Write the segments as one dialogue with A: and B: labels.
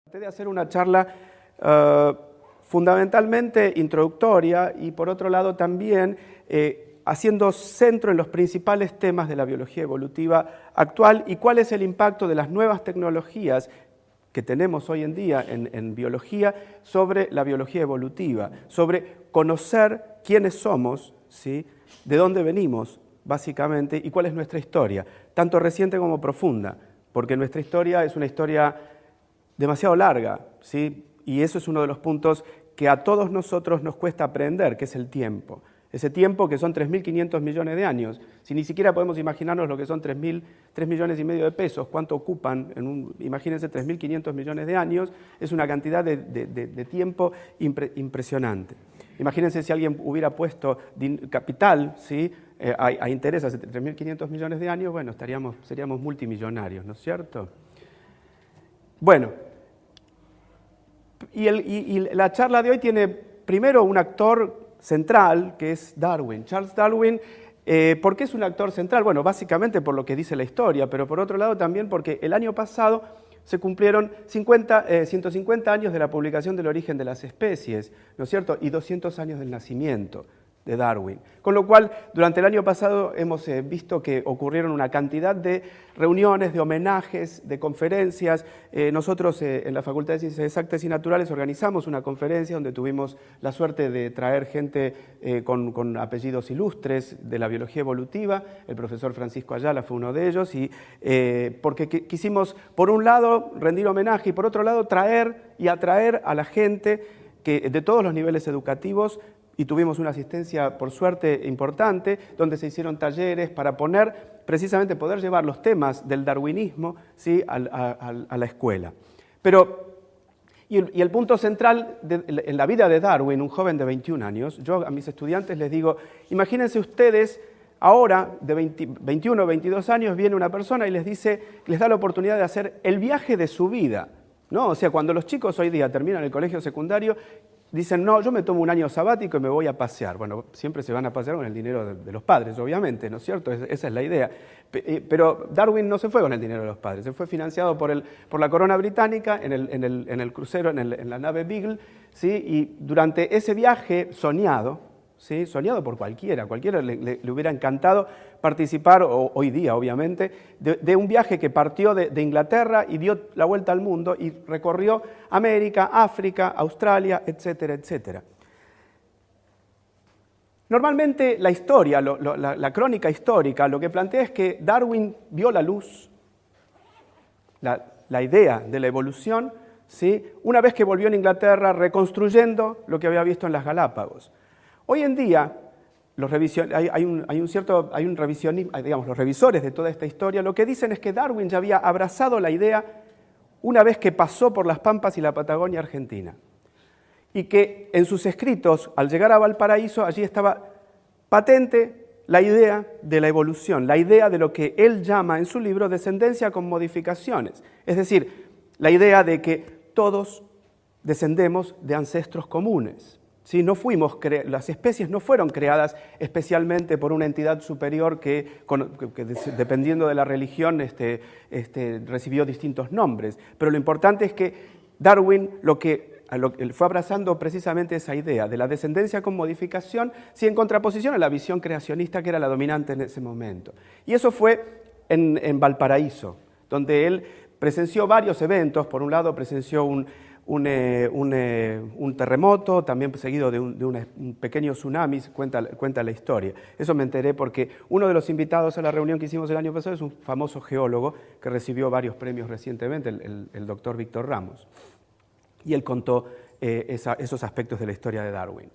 A: Traté de hacer una charla fundamentalmente introductoria y por otro lado también haciendo centro en los principales temas de la biología evolutiva actual y cuál es el impacto de las nuevas tecnologías que tenemos hoy en día en biología sobre la biología evolutiva, sobre conocer quiénes somos, ¿sí? De dónde venimos, básicamente, y cuál es nuestra historia, tanto reciente como profunda, porque nuestra historia es una historia demasiado larga, ¿sí? Y eso es uno de los puntos que a todos nosotros nos cuesta aprender, que es el tiempo. Ese tiempo que son 3.500 millones de años. Si ni siquiera podemos imaginarnos lo que son 3 millones y medio de pesos, cuánto ocupan, imagínense 3.500 millones de años, es una cantidad de tiempo impresionante. Imagínense si alguien hubiera puesto capital, ¿sí? a intereses de 3.500 millones de años, bueno, seríamos multimillonarios, ¿no es cierto? Bueno, y la charla de hoy tiene primero un actor central, que es Darwin. Charles Darwin, ¿por qué es un actor central? Bueno, básicamente por lo que dice la historia, pero por otro lado también porque el año pasado se cumplieron 150 años de la publicación del origen de las especies, ¿no es cierto? Y 200 años del nacimiento de Darwin. Con lo cual, durante el año pasado hemos visto que ocurrieron una cantidad de reuniones, de homenajes, de conferencias. Nosotros en la Facultad de Ciencias Exactas y Naturales organizamos una conferencia donde tuvimos la suerte de traer gente con apellidos ilustres de la biología evolutiva. El profesor Francisco Ayala fue uno de ellos, y porque quisimos, por un lado, rendir homenaje y por otro lado, traer y atraer a la gente que, de todos los niveles educativos, y tuvimos una asistencia, por suerte, importante, donde se hicieron talleres para precisamente poder llevar los temas del darwinismo, ¿sí? a la escuela. Pero, y el punto central en la vida de Darwin, un joven de 21 años, yo a mis estudiantes les digo, imagínense ustedes, ahora, de 21 o 22 años, viene una persona y les dice, les da la oportunidad de hacer el viaje de su vida, ¿no? O sea, cuando los chicos hoy día terminan el colegio secundario, dicen, no, yo me tomo un año sabático y me voy a pasear. Bueno, siempre se van a pasear con el dinero de los padres, obviamente, ¿no es cierto? Esa es la idea. Pero Darwin no se fue con el dinero de los padres, se fue financiado por la corona británica en el crucero, en la nave Beagle, ¿sí? Y durante ese viaje soñado, ¿sí? Soñado por cualquiera le hubiera encantado participar, hoy día obviamente, de un viaje que partió de Inglaterra y dio la vuelta al mundo y recorrió América, África, Australia, etcétera, etcétera. Normalmente la historia, la crónica histórica, lo que plantea es que Darwin vio la luz, la idea de la evolución, ¿sí? Una vez que volvió a Inglaterra reconstruyendo lo que había visto en las Galápagos. Hoy en día, los revisores de toda esta historia, lo que dicen es que Darwin ya había abrazado la idea una vez que pasó por las Pampas y la Patagonia Argentina. Y que en sus escritos, al llegar a Valparaíso, allí estaba patente la idea de la evolución, la idea de lo que él llama en su libro descendencia con modificaciones. Es decir, la idea de que todos descendemos de ancestros comunes. ¿Sí? Las especies no fueron creadas especialmente por una entidad superior que dependiendo de la religión, recibió distintos nombres. Pero lo importante es que Darwin fue abrazando precisamente esa idea de la descendencia con modificación, sí, en contraposición a la visión creacionista que era la dominante en ese momento. Y eso fue en Valparaíso, donde él presenció varios eventos. Por un lado presenció un terremoto, también seguido de un pequeño tsunami, cuenta la historia. Eso me enteré porque uno de los invitados a la reunión que hicimos el año pasado es un famoso geólogo que recibió varios premios recientemente, el doctor Víctor Ramos. Y él contó esos aspectos de la historia de Darwin.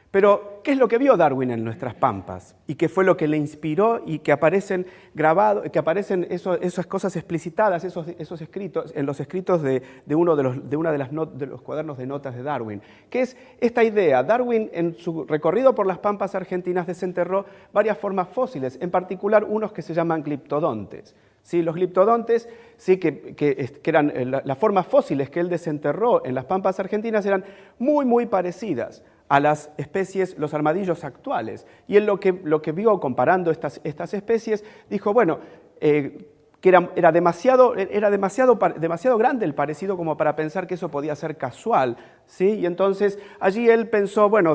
A: Pero, ¿qué es lo que vio Darwin en nuestras pampas? ¿Y qué fue lo que le inspiró y que aparecen grabados, que aparecen esas cosas explicitadas, esos escritos, en los escritos de uno de los cuadernos de notas de Darwin? ¿Qué es esta idea? Darwin, en su recorrido por las pampas argentinas, desenterró varias formas fósiles, en particular unos que se llaman gliptodontes. ¿Sí? Los gliptodontes, sí, que eran las formas fósiles que él desenterró en las pampas argentinas, eran muy parecidas a las especies, los armadillos actuales. Y él lo que vio comparando estas especies, dijo, bueno, que era demasiado grande el parecido como para pensar que eso podía ser casual, ¿sí? Y entonces allí él pensó, bueno,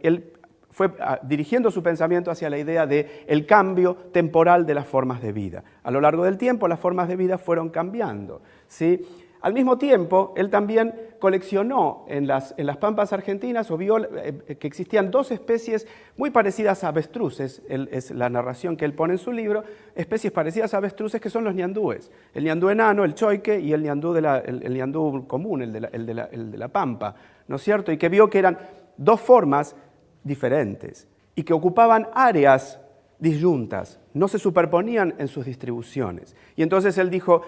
A: él fue dirigiendo su pensamiento hacia la idea del cambio temporal de las formas de vida. A lo largo del tiempo las formas de vida fueron cambiando, ¿sí? Al mismo tiempo, él también coleccionó en las pampas argentinas o vio que existían dos especies muy parecidas a avestruces, es la narración que él pone en su libro, especies parecidas a avestruces que son los ñandúes. El ñandú enano, el choique, y el ñandú, el ñandú común, el de la pampa, ¿no es cierto? Y que vio que eran dos formas diferentes y que ocupaban áreas disyuntas, no se superponían en sus distribuciones. Y entonces él dijo,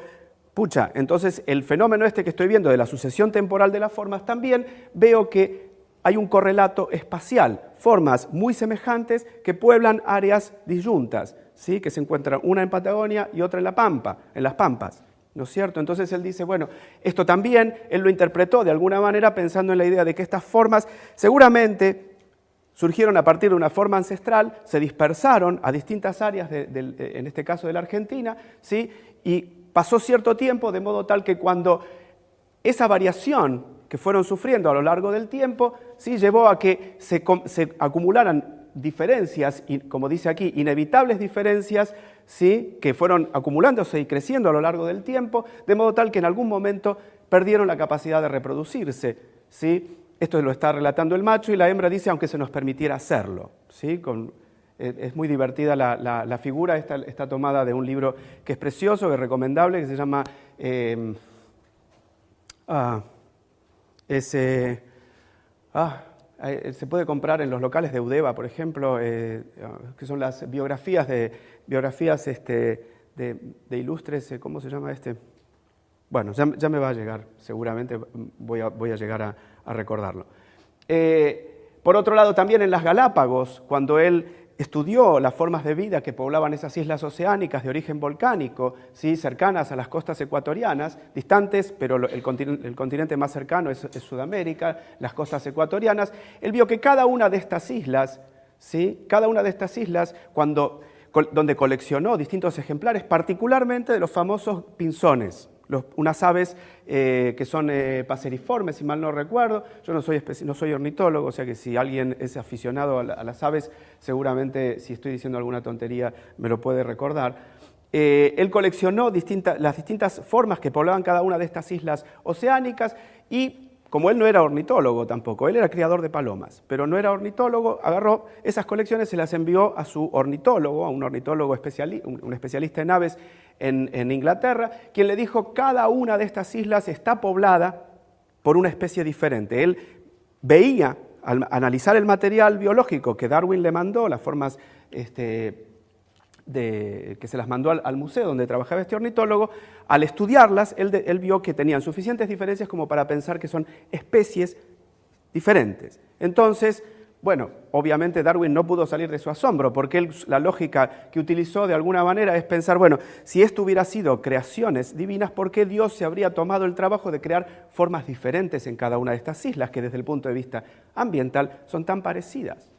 A: pucha, entonces el fenómeno que estoy viendo de la sucesión temporal de las formas, también veo que hay un correlato espacial, formas muy semejantes que pueblan áreas disyuntas, ¿sí? Que se encuentran una en Patagonia y otra en la Pampa, en las Pampas, ¿no es cierto? Entonces él dice, bueno, esto también él lo interpretó de alguna manera pensando en la idea de que estas formas seguramente surgieron a partir de una forma ancestral, se dispersaron a distintas áreas, en este caso de la Argentina, ¿sí? Y pasó cierto tiempo, de modo tal que cuando esa variación que fueron sufriendo a lo largo del tiempo, ¿sí? Llevó a que se acumularan diferencias, y como dice aquí, inevitables diferencias, ¿sí? Que fueron acumulándose y creciendo a lo largo del tiempo, de modo tal que en algún momento perdieron la capacidad de reproducirse, ¿sí? Esto lo está relatando el macho y la hembra dice, aunque se nos permitiera hacerlo, ¿sí? Es muy divertida la figura, está tomada de un libro que es precioso, que es recomendable, que se llama se puede comprar en los locales de Eudeva, por ejemplo, que son las biografías de ilustres, ¿cómo se llama este? Bueno, ya me va a llegar, seguramente voy a llegar a recordarlo. Por otro lado, también en las Galápagos, cuando él estudió las formas de vida que poblaban esas islas oceánicas de origen volcánico, ¿sí? Cercanas a las costas ecuatorianas, distantes, pero el continente más cercano es Sudamérica, las costas ecuatorianas, él vio que cada una de estas islas, ¿sí? Cada una de estas islas, donde coleccionó distintos ejemplares, particularmente de los famosos pinzones, unas aves que son paseriformes, si mal no recuerdo. Yo no soy ornitólogo, o sea que si alguien es aficionado a las aves, seguramente si estoy diciendo alguna tontería me lo puede recordar. Él coleccionó las distintas formas que poblaban cada una de estas islas oceánicas y, como él no era ornitólogo tampoco, él era criador de palomas, pero no era ornitólogo, agarró esas colecciones y se las envió a su ornitólogo, a un ornitólogo un especialista en aves en Inglaterra, quien le dijo, cada una de estas islas está poblada por una especie diferente. Él veía, al analizar el material biológico que Darwin le mandó, las formas que se las mandó al museo donde trabajaba este ornitólogo, al estudiarlas, él vio que tenían suficientes diferencias como para pensar que son especies diferentes. Entonces, bueno, obviamente Darwin no pudo salir de su asombro, porque la lógica que utilizó de alguna manera es pensar, bueno, si esto hubiera sido creaciones divinas, ¿por qué Dios se habría tomado el trabajo de crear formas diferentes en cada una de estas islas, que desde el punto de vista ambiental son tan parecidas?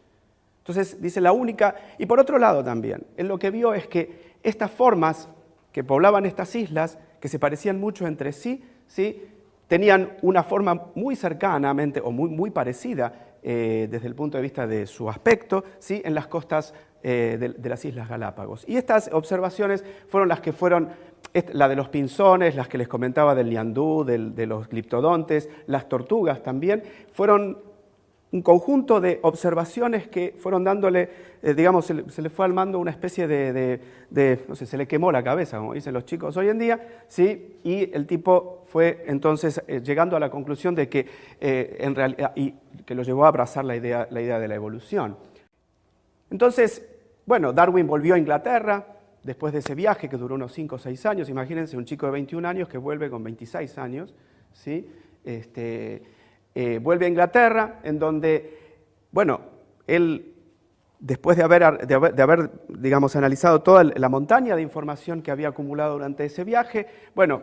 A: Entonces, dice la única, y por otro lado también, él lo que vio es que estas formas que poblaban estas islas, que se parecían mucho entre sí, ¿sí? Tenían una forma muy cercanamente o muy parecida desde el punto de vista de su aspecto, ¿sí? En las costas de las Islas Galápagos. Y estas observaciones fueron las que fueron, la de los pinzones, las que les comentaba del ñandú, de los gliptodontes, las tortugas también, fueron un conjunto de observaciones que fueron dándole, digamos, se le fue armando una especie no sé, se le quemó la cabeza, como dicen los chicos hoy en día, ¿sí? Y el tipo fue entonces llegando a la conclusión de que en realidad, y que lo llevó a abrazar la idea de la evolución. Entonces, bueno, Darwin volvió a Inglaterra después de ese viaje que duró unos 5 o 6 años. Imagínense un chico de 21 años que vuelve con 26 años, ¿sí? Vuelve a Inglaterra, en donde, bueno, él, después de haber, digamos, analizado toda la montaña de información que había acumulado durante ese viaje, bueno,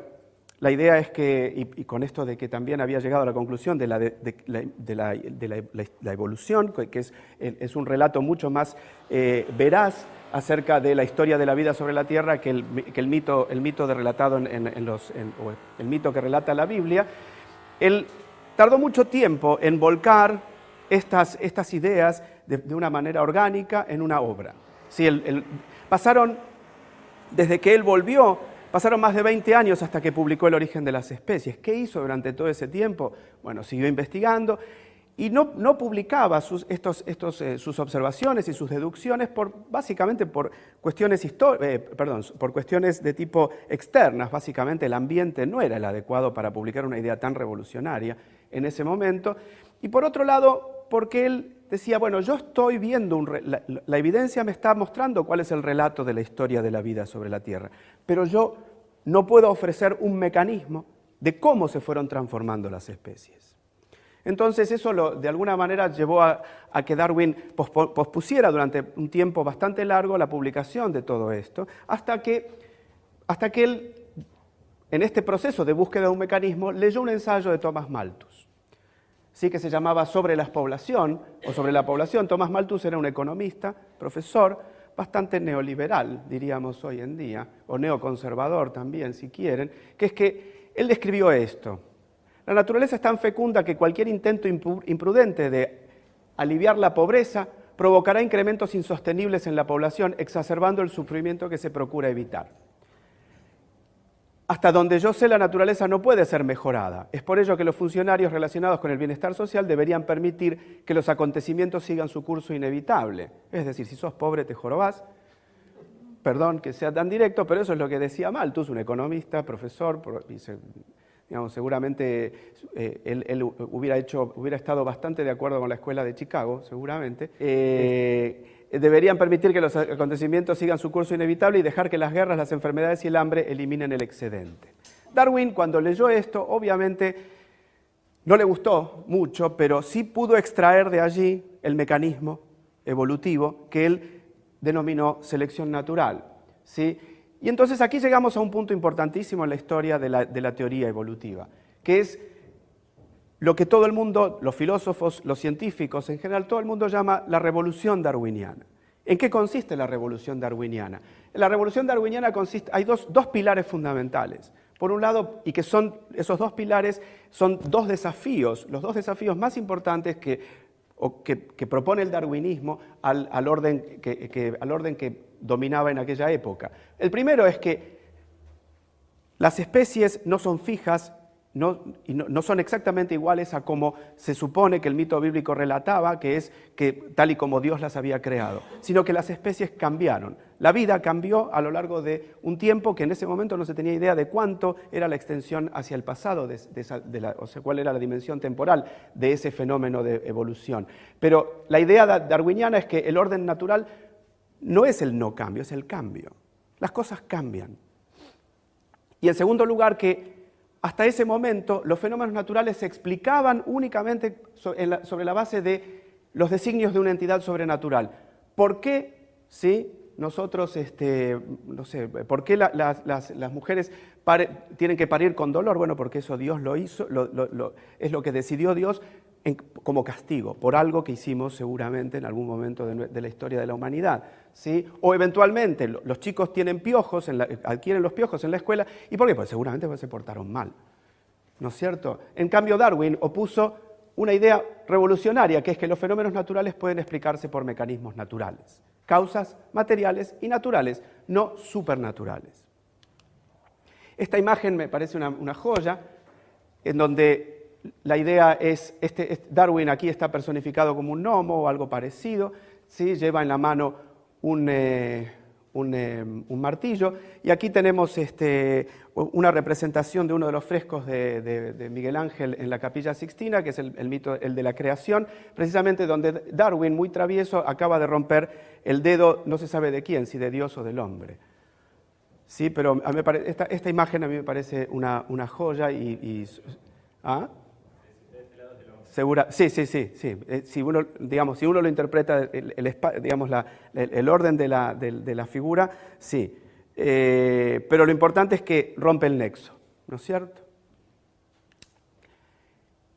A: La idea es que, y con esto de que también había llegado a la conclusión de la evolución, que es un relato mucho más veraz acerca de la historia de la vida sobre la Tierra que el mito relatado el mito que relata la Biblia. Él tardó mucho tiempo en volcar estas ideas de una manera orgánica en una obra. Sí, desde que él volvió, pasaron más de 20 años hasta que publicó El origen de las especies. ¿Qué hizo durante todo ese tiempo? Bueno, siguió investigando y no publicaba sus observaciones y sus deducciones básicamente por cuestiones de tipo externas. Básicamente el ambiente no era el adecuado para publicar una idea tan revolucionaria en ese momento. Y por otro lado, porque él decía, bueno, yo estoy viendo, la evidencia me está mostrando cuál es el relato de la historia de la vida sobre la Tierra, pero yo no puedo ofrecer un mecanismo de cómo se fueron transformando las especies. Entonces eso de alguna manera llevó a que Darwin pospusiera durante un tiempo bastante largo la publicación de todo esto, hasta que él, en este proceso de búsqueda de un mecanismo, leyó un ensayo de Thomas Malthus, ¿sí? Que se llamaba Sobre la población. Thomas Malthus era un economista, profesor, bastante neoliberal, diríamos hoy en día, o neoconservador también, si quieren, que es que él describió esto. La naturaleza es tan fecunda que cualquier intento imprudente de aliviar la pobreza provocará incrementos insostenibles en la población, exacerbando el sufrimiento que se procura evitar. Hasta donde yo sé, la naturaleza no puede ser mejorada. Es por ello que los funcionarios relacionados con el bienestar social deberían permitir que los acontecimientos sigan su curso inevitable. Es decir, si sos pobre te jorobás. Perdón que sea tan directo, pero eso es lo que decía Malthus, un economista, profesor, seguramente él hubiera estado bastante de acuerdo con la escuela de Chicago, seguramente. Deberían permitir que los acontecimientos sigan su curso inevitable y dejar que las guerras, las enfermedades y el hambre eliminen el excedente. Darwin, cuando leyó esto, obviamente no le gustó mucho, pero sí pudo extraer de allí el mecanismo evolutivo que él denominó selección natural, ¿sí? Y entonces aquí llegamos a un punto importantísimo en la historia de la teoría evolutiva, que es lo que todo el mundo, los filósofos, los científicos, en general todo el mundo llama la revolución darwiniana. ¿En qué consiste la revolución darwiniana? En la revolución darwiniana hay dos pilares fundamentales. Por un lado, y que son esos dos pilares, son dos desafíos, los dos desafíos más importantes que propone el darwinismo al orden que dominaba en aquella época. El primero es que las especies no son fijas, no son exactamente iguales a como se supone que el mito bíblico relataba, que es que tal y como Dios las había creado, sino que las especies cambiaron. La vida cambió a lo largo de un tiempo que en ese momento no se tenía idea de cuánto era la extensión hacia el pasado, o sea, cuál era la dimensión temporal de ese fenómeno de evolución. Pero la idea darwiniana es que el orden natural no es el no cambio, es el cambio. Las cosas cambian. Y en segundo lugar, que hasta ese momento los fenómenos naturales se explicaban únicamente sobre la base de los designios de una entidad sobrenatural. ¿Por qué, sí, nosotros, por qué las mujeres tienen que parir con dolor? Bueno, porque eso Dios lo hizo, es lo que decidió Dios como castigo por algo que hicimos seguramente en algún momento de la historia de la humanidad, ¿sí? O eventualmente los chicos tienen piojos, adquieren los piojos en la escuela. ¿Y por qué? Pues seguramente porque se portaron mal, ¿no es cierto? En cambio, Darwin opuso una idea revolucionaria, que es que los fenómenos naturales pueden explicarse por mecanismos naturales, causas materiales y naturales, no supernaturales. Esta imagen me parece una joya, en donde la idea es, Darwin aquí está personificado como un gnomo o algo parecido, ¿sí? Lleva en la mano un martillo, y aquí tenemos una representación de uno de los frescos de Miguel Ángel en la Capilla Sixtina, que es el mito, el de la creación, precisamente donde Darwin, muy travieso, acaba de romper el dedo, no se sabe de quién, si de Dios o del hombre. Sí, pero esta imagen a mí me parece una joya ¿ah? Sí. Si uno lo interpreta, el orden de la figura, sí. Pero lo importante es que rompe el nexo, ¿no es cierto?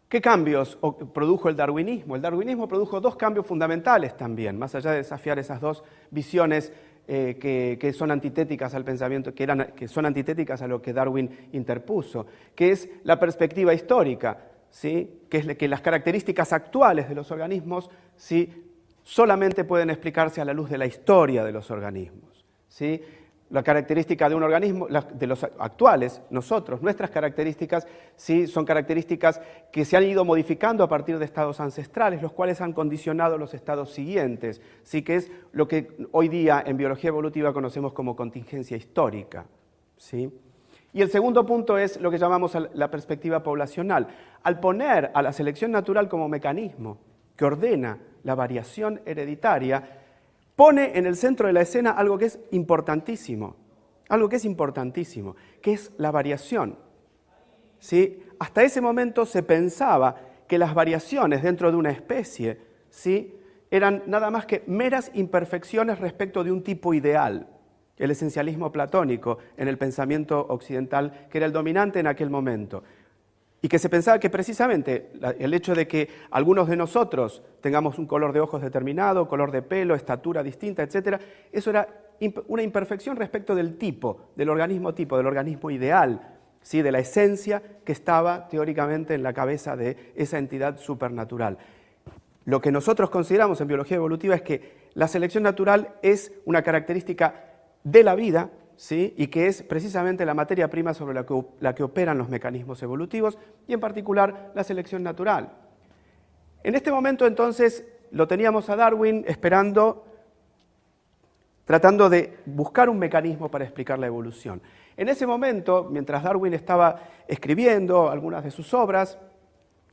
A: ¿Qué cambios produjo el darwinismo? El darwinismo produjo dos cambios fundamentales también, más allá de desafiar esas dos visiones que son antitéticas al pensamiento, que son antitéticas a lo que Darwin interpuso, que es la perspectiva histórica, ¿sí? Que es que las características actuales de los organismos, ¿sí?, solamente pueden explicarse a la luz de la historia de los organismos, ¿sí? La característica de un organismo, de los actuales, nosotros, nuestras características, sí, son características que se han ido modificando a partir de estados ancestrales, los cuales han condicionado los estados siguientes, sí, que es lo que hoy día en biología evolutiva conocemos como contingencia histórica, ¿sí? Y el segundo punto es lo que llamamos la perspectiva poblacional. Al poner a la selección natural como mecanismo que ordena la variación hereditaria, pone en el centro de la escena algo que es importantísimo, que es la variación. ¿Sí? Hasta ese momento se pensaba que las variaciones dentro de una especie, ¿sí?, eran nada más que meras imperfecciones respecto de un tipo ideal, el esencialismo platónico en el pensamiento occidental, que era el dominante en aquel momento. Y que se pensaba que precisamente el hecho de que algunos de nosotros tengamos un color de ojos determinado, color de pelo, estatura distinta, etc., eso era una imperfección respecto del tipo, del organismo ideal, ¿sí?, de la esencia que estaba teóricamente en la cabeza de esa entidad supernatural. Lo que nosotros consideramos en biología evolutiva es que la selección natural es una característica de la vida, ¿sí?, y que es precisamente la materia prima sobre la que operan los mecanismos evolutivos y en particular la selección natural. En este momento entonces lo teníamos a Darwin tratando de buscar un mecanismo para explicar la evolución. En ese momento, mientras Darwin estaba escribiendo algunas de sus obras,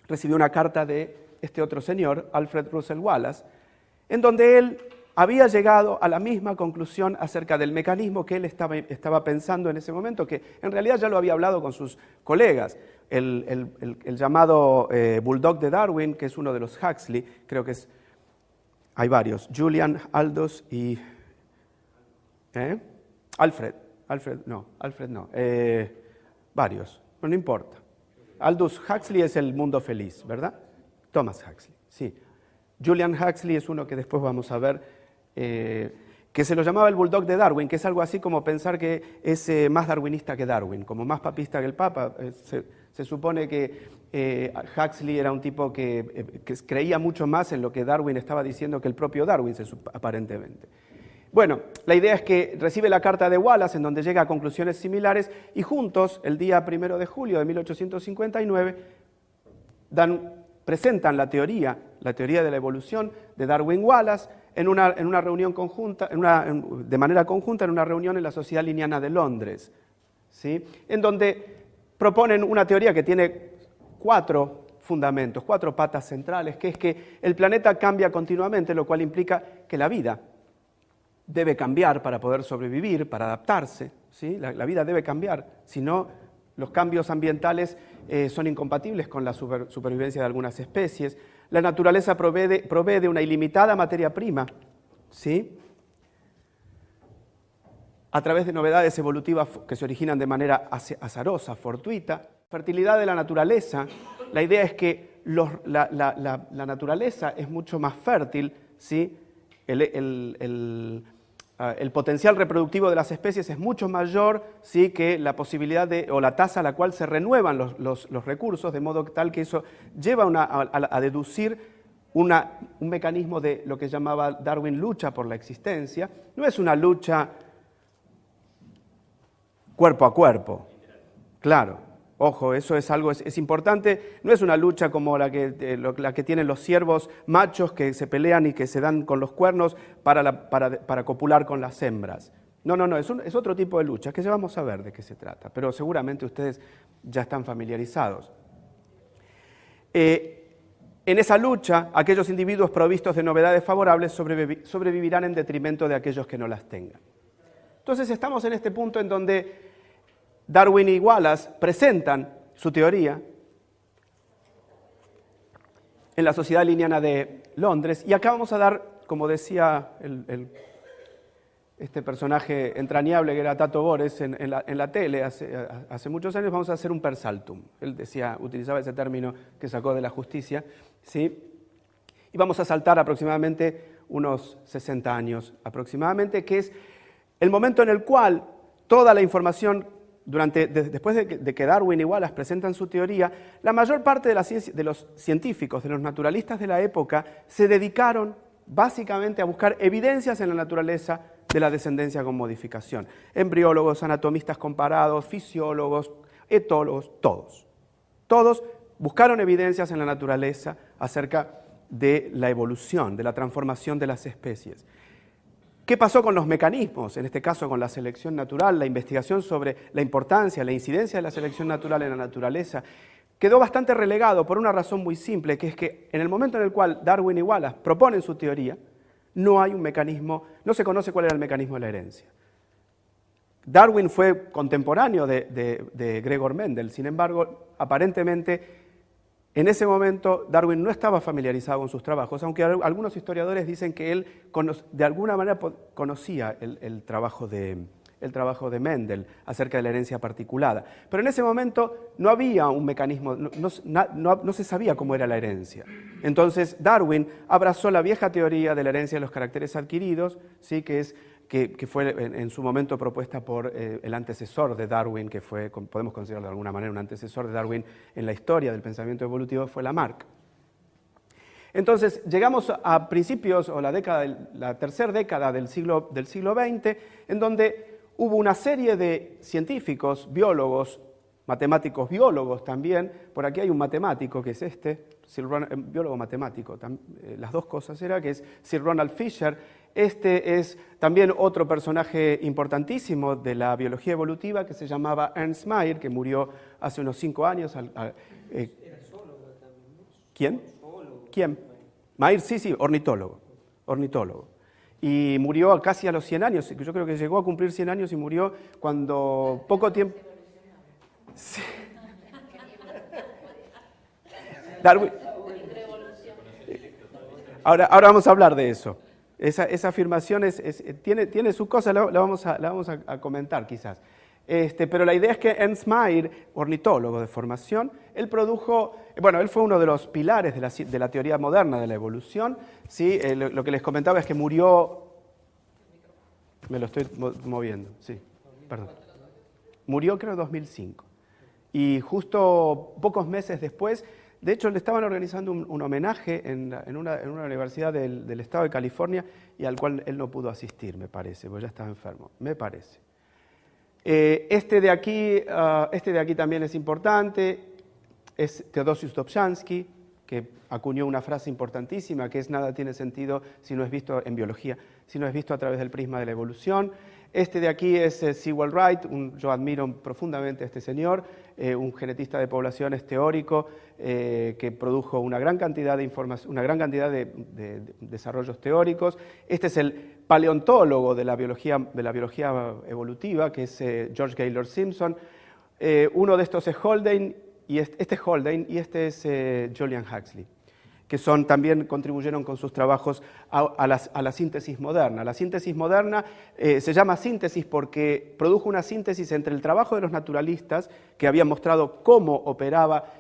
A: recibió una carta de este otro señor, Alfred Russel Wallace, en donde él había llegado a la misma conclusión acerca del mecanismo que él estaba pensando en ese momento, que en realidad ya lo había hablado con sus colegas, el llamado Bulldog de Darwin, que es uno de los Huxley, creo que hay varios, Julian, Aldous y Alfred no, varios, no importa. Aldous Huxley es El Mundo Feliz, ¿verdad? Thomas Huxley, sí. Julian Huxley es uno que después vamos a ver, que se lo llamaba el Bulldog de Darwin, que es algo así como pensar que es más darwinista que Darwin, como más papista que el Papa. Se supone que Huxley era un tipo que creía mucho más en lo que Darwin estaba diciendo que el propio Darwin, aparentemente. Bueno, la idea es que recibe la carta de Wallace en donde llega a conclusiones similares y juntos, el día 1 de julio de 1859, presentan la teoría de la evolución de Darwin-Wallace en una reunión conjunta, de manera conjunta en una reunión en la Sociedad Linneana de Londres, ¿sí?, en donde proponen una teoría que tiene 4 fundamentos, 4 patas centrales, que es que el planeta cambia continuamente, lo cual implica que la vida debe cambiar para poder sobrevivir, para adaptarse, ¿sí? La vida debe cambiar, si no, los cambios ambientales son incompatibles con la supervivencia de algunas especies. La naturaleza provee de una ilimitada materia prima, ¿sí?, a través de novedades evolutivas que se originan de manera azarosa, fortuita. Fertilidad de la naturaleza, la idea es que la naturaleza es mucho más fértil, ¿sí?, el potencial reproductivo de las especies es mucho mayor, ¿sí?, que la posibilidad o la tasa a la cual se renuevan los recursos, de modo tal que eso lleva a deducir un mecanismo de lo que llamaba Darwin lucha por la existencia. No es una lucha cuerpo a cuerpo, claro. Ojo, eso es importante, no es una lucha como la que tienen los ciervos machos que se pelean y que se dan con los cuernos para copular con las hembras. No, es otro tipo de lucha, que ya vamos a ver de qué se trata, pero seguramente ustedes ya están familiarizados. En esa lucha, aquellos individuos provistos de novedades favorables sobrevivirán en detrimento de aquellos que no las tengan. Entonces estamos en este punto en donde Darwin y Wallace presentan su teoría en la Sociedad Linneana de Londres y acá vamos a dar, como decía el este personaje entrañable que era Tato Bores en la tele hace muchos años, vamos a hacer un per saltum. Él utilizaba ese término que sacó de la justicia, ¿sí? Y vamos a saltar aproximadamente unos 60 años aproximadamente, que es el momento en el cual toda la información, después de que Darwin y Wallace presentan su teoría, la mayor parte de los científicos, de los naturalistas de la época, se dedicaron básicamente a buscar evidencias en la naturaleza de la descendencia con modificación. Embriólogos, anatomistas comparados, fisiólogos, etólogos, todos buscaron evidencias en la naturaleza acerca de la evolución, de la transformación de las especies. ¿Qué pasó con los mecanismos? En este caso con la selección natural, la investigación sobre la importancia, la incidencia de la selección natural en la naturaleza, quedó bastante relegado por una razón muy simple, que es que en el momento en el cual Darwin y Wallace proponen su teoría, no hay un mecanismo, no se conoce cuál era el mecanismo de la herencia. Darwin fue contemporáneo de Gregor Mendel, sin embargo, aparentemente, en ese momento Darwin no estaba familiarizado con sus trabajos, aunque algunos historiadores dicen que él de alguna manera conocía el trabajo de Mendel acerca de la herencia particulada. Pero en ese momento no había un mecanismo, no se sabía cómo era la herencia. Entonces Darwin abrazó la vieja teoría de la herencia de los caracteres adquiridos, ¿sí? que fue en su momento propuesta por el antecesor de Darwin, que podemos considerarlo de alguna manera un antecesor de Darwin en la historia del pensamiento evolutivo, fue Lamarck. Entonces, llegamos a principios, o la tercera década del siglo XX, en donde hubo una serie de científicos, biólogos, matemáticos biólogos también. Por aquí hay un matemático que es biólogo matemático, las dos cosas que es Sir Ronald Fisher. Este es también otro personaje importantísimo de la biología evolutiva que se llamaba Ernst Mayr, que murió hace unos 5 años. ¿Quién? ¿Quién? Mayr, sí, ornitólogo. Y murió casi a los 100 años, yo creo que llegó a cumplir 100 años y murió cuando poco tiempo... Sí. Darwin. Ahora vamos a hablar de eso. Esa afirmación tiene su cosa, la vamos a comentar quizás. Pero la idea es que Ernst Mayr, ornitólogo de formación, él fue uno de los pilares de la teoría moderna de la evolución. ¿Sí? Lo que les comentaba es que murió... Me lo estoy moviendo, sí, perdón. Murió creo en 2005. Y justo pocos meses después, de hecho le estaban organizando un homenaje en una universidad del estado de California y al cual él no pudo asistir, me parece, porque ya estaba enfermo, me parece. Este de aquí también es importante, es Theodosius Dobzhansky, que acuñó una frase importantísima que es: nada tiene sentido si no es visto en biología, si no es visto a través del prisma de la evolución. Este de aquí es Sewell Wright, yo admiro profundamente a este señor, un genetista de poblaciones teórico que produjo una gran cantidad de información, una gran cantidad de desarrollos teóricos. Este es el paleontólogo de la biología evolutiva, que es George Gaylord Simpson. Uno de estos es Haldane, y este es Haldane, y este es Julian Huxley, que también contribuyeron con sus trabajos a la síntesis moderna. La síntesis moderna se llama síntesis porque produjo una síntesis entre el trabajo de los naturalistas, que habían mostrado cómo operaba,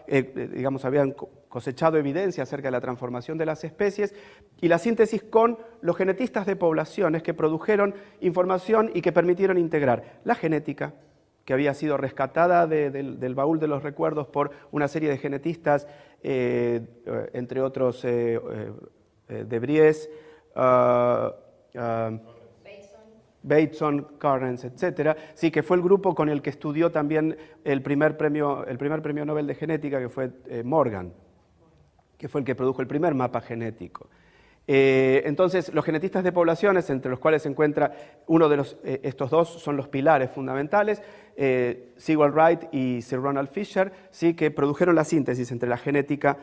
A: habían cosechado evidencia acerca de la transformación de las especies, y la síntesis con los genetistas de poblaciones que produjeron información y que permitieron integrar la genética, que había sido rescatada del baúl de los recuerdos por una serie de genetistas, entre otros de Vries, Bateson, Carnes, etc. Sí, que fue el grupo con el que estudió también el primer premio Nobel de Genética, que fue Morgan, que fue el que produjo el primer mapa genético. Entonces, los genetistas de poblaciones, entre los cuales se encuentra estos dos son los pilares fundamentales, Sewell Wright y Sir Ronald Fisher, ¿sí? Que produjeron la síntesis entre la genética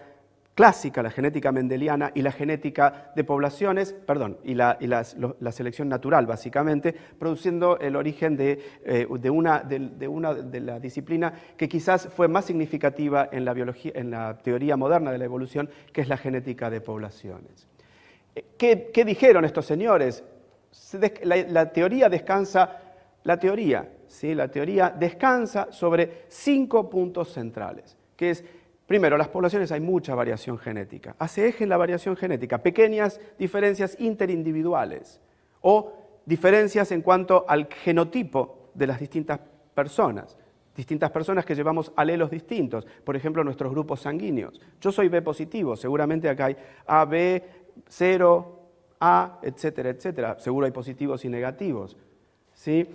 A: clásica, la genética mendeliana, y la genética de poblaciones, y la selección natural, básicamente, produciendo el origen de la disciplina que quizás fue más significativa en la teoría moderna de la evolución, que es la genética de poblaciones. ¿Qué dijeron estos señores? La teoría descansa sobre 5 puntos centrales, que es, primero, las poblaciones hay mucha variación genética. Hace eje en la variación genética, pequeñas diferencias interindividuales o diferencias en cuanto al genotipo de las distintas personas que llevamos alelos distintos, por ejemplo, nuestros grupos sanguíneos. Yo soy B positivo, seguramente acá hay AB, 0, A, etcétera, etcétera. Seguro hay positivos y negativos, ¿sí?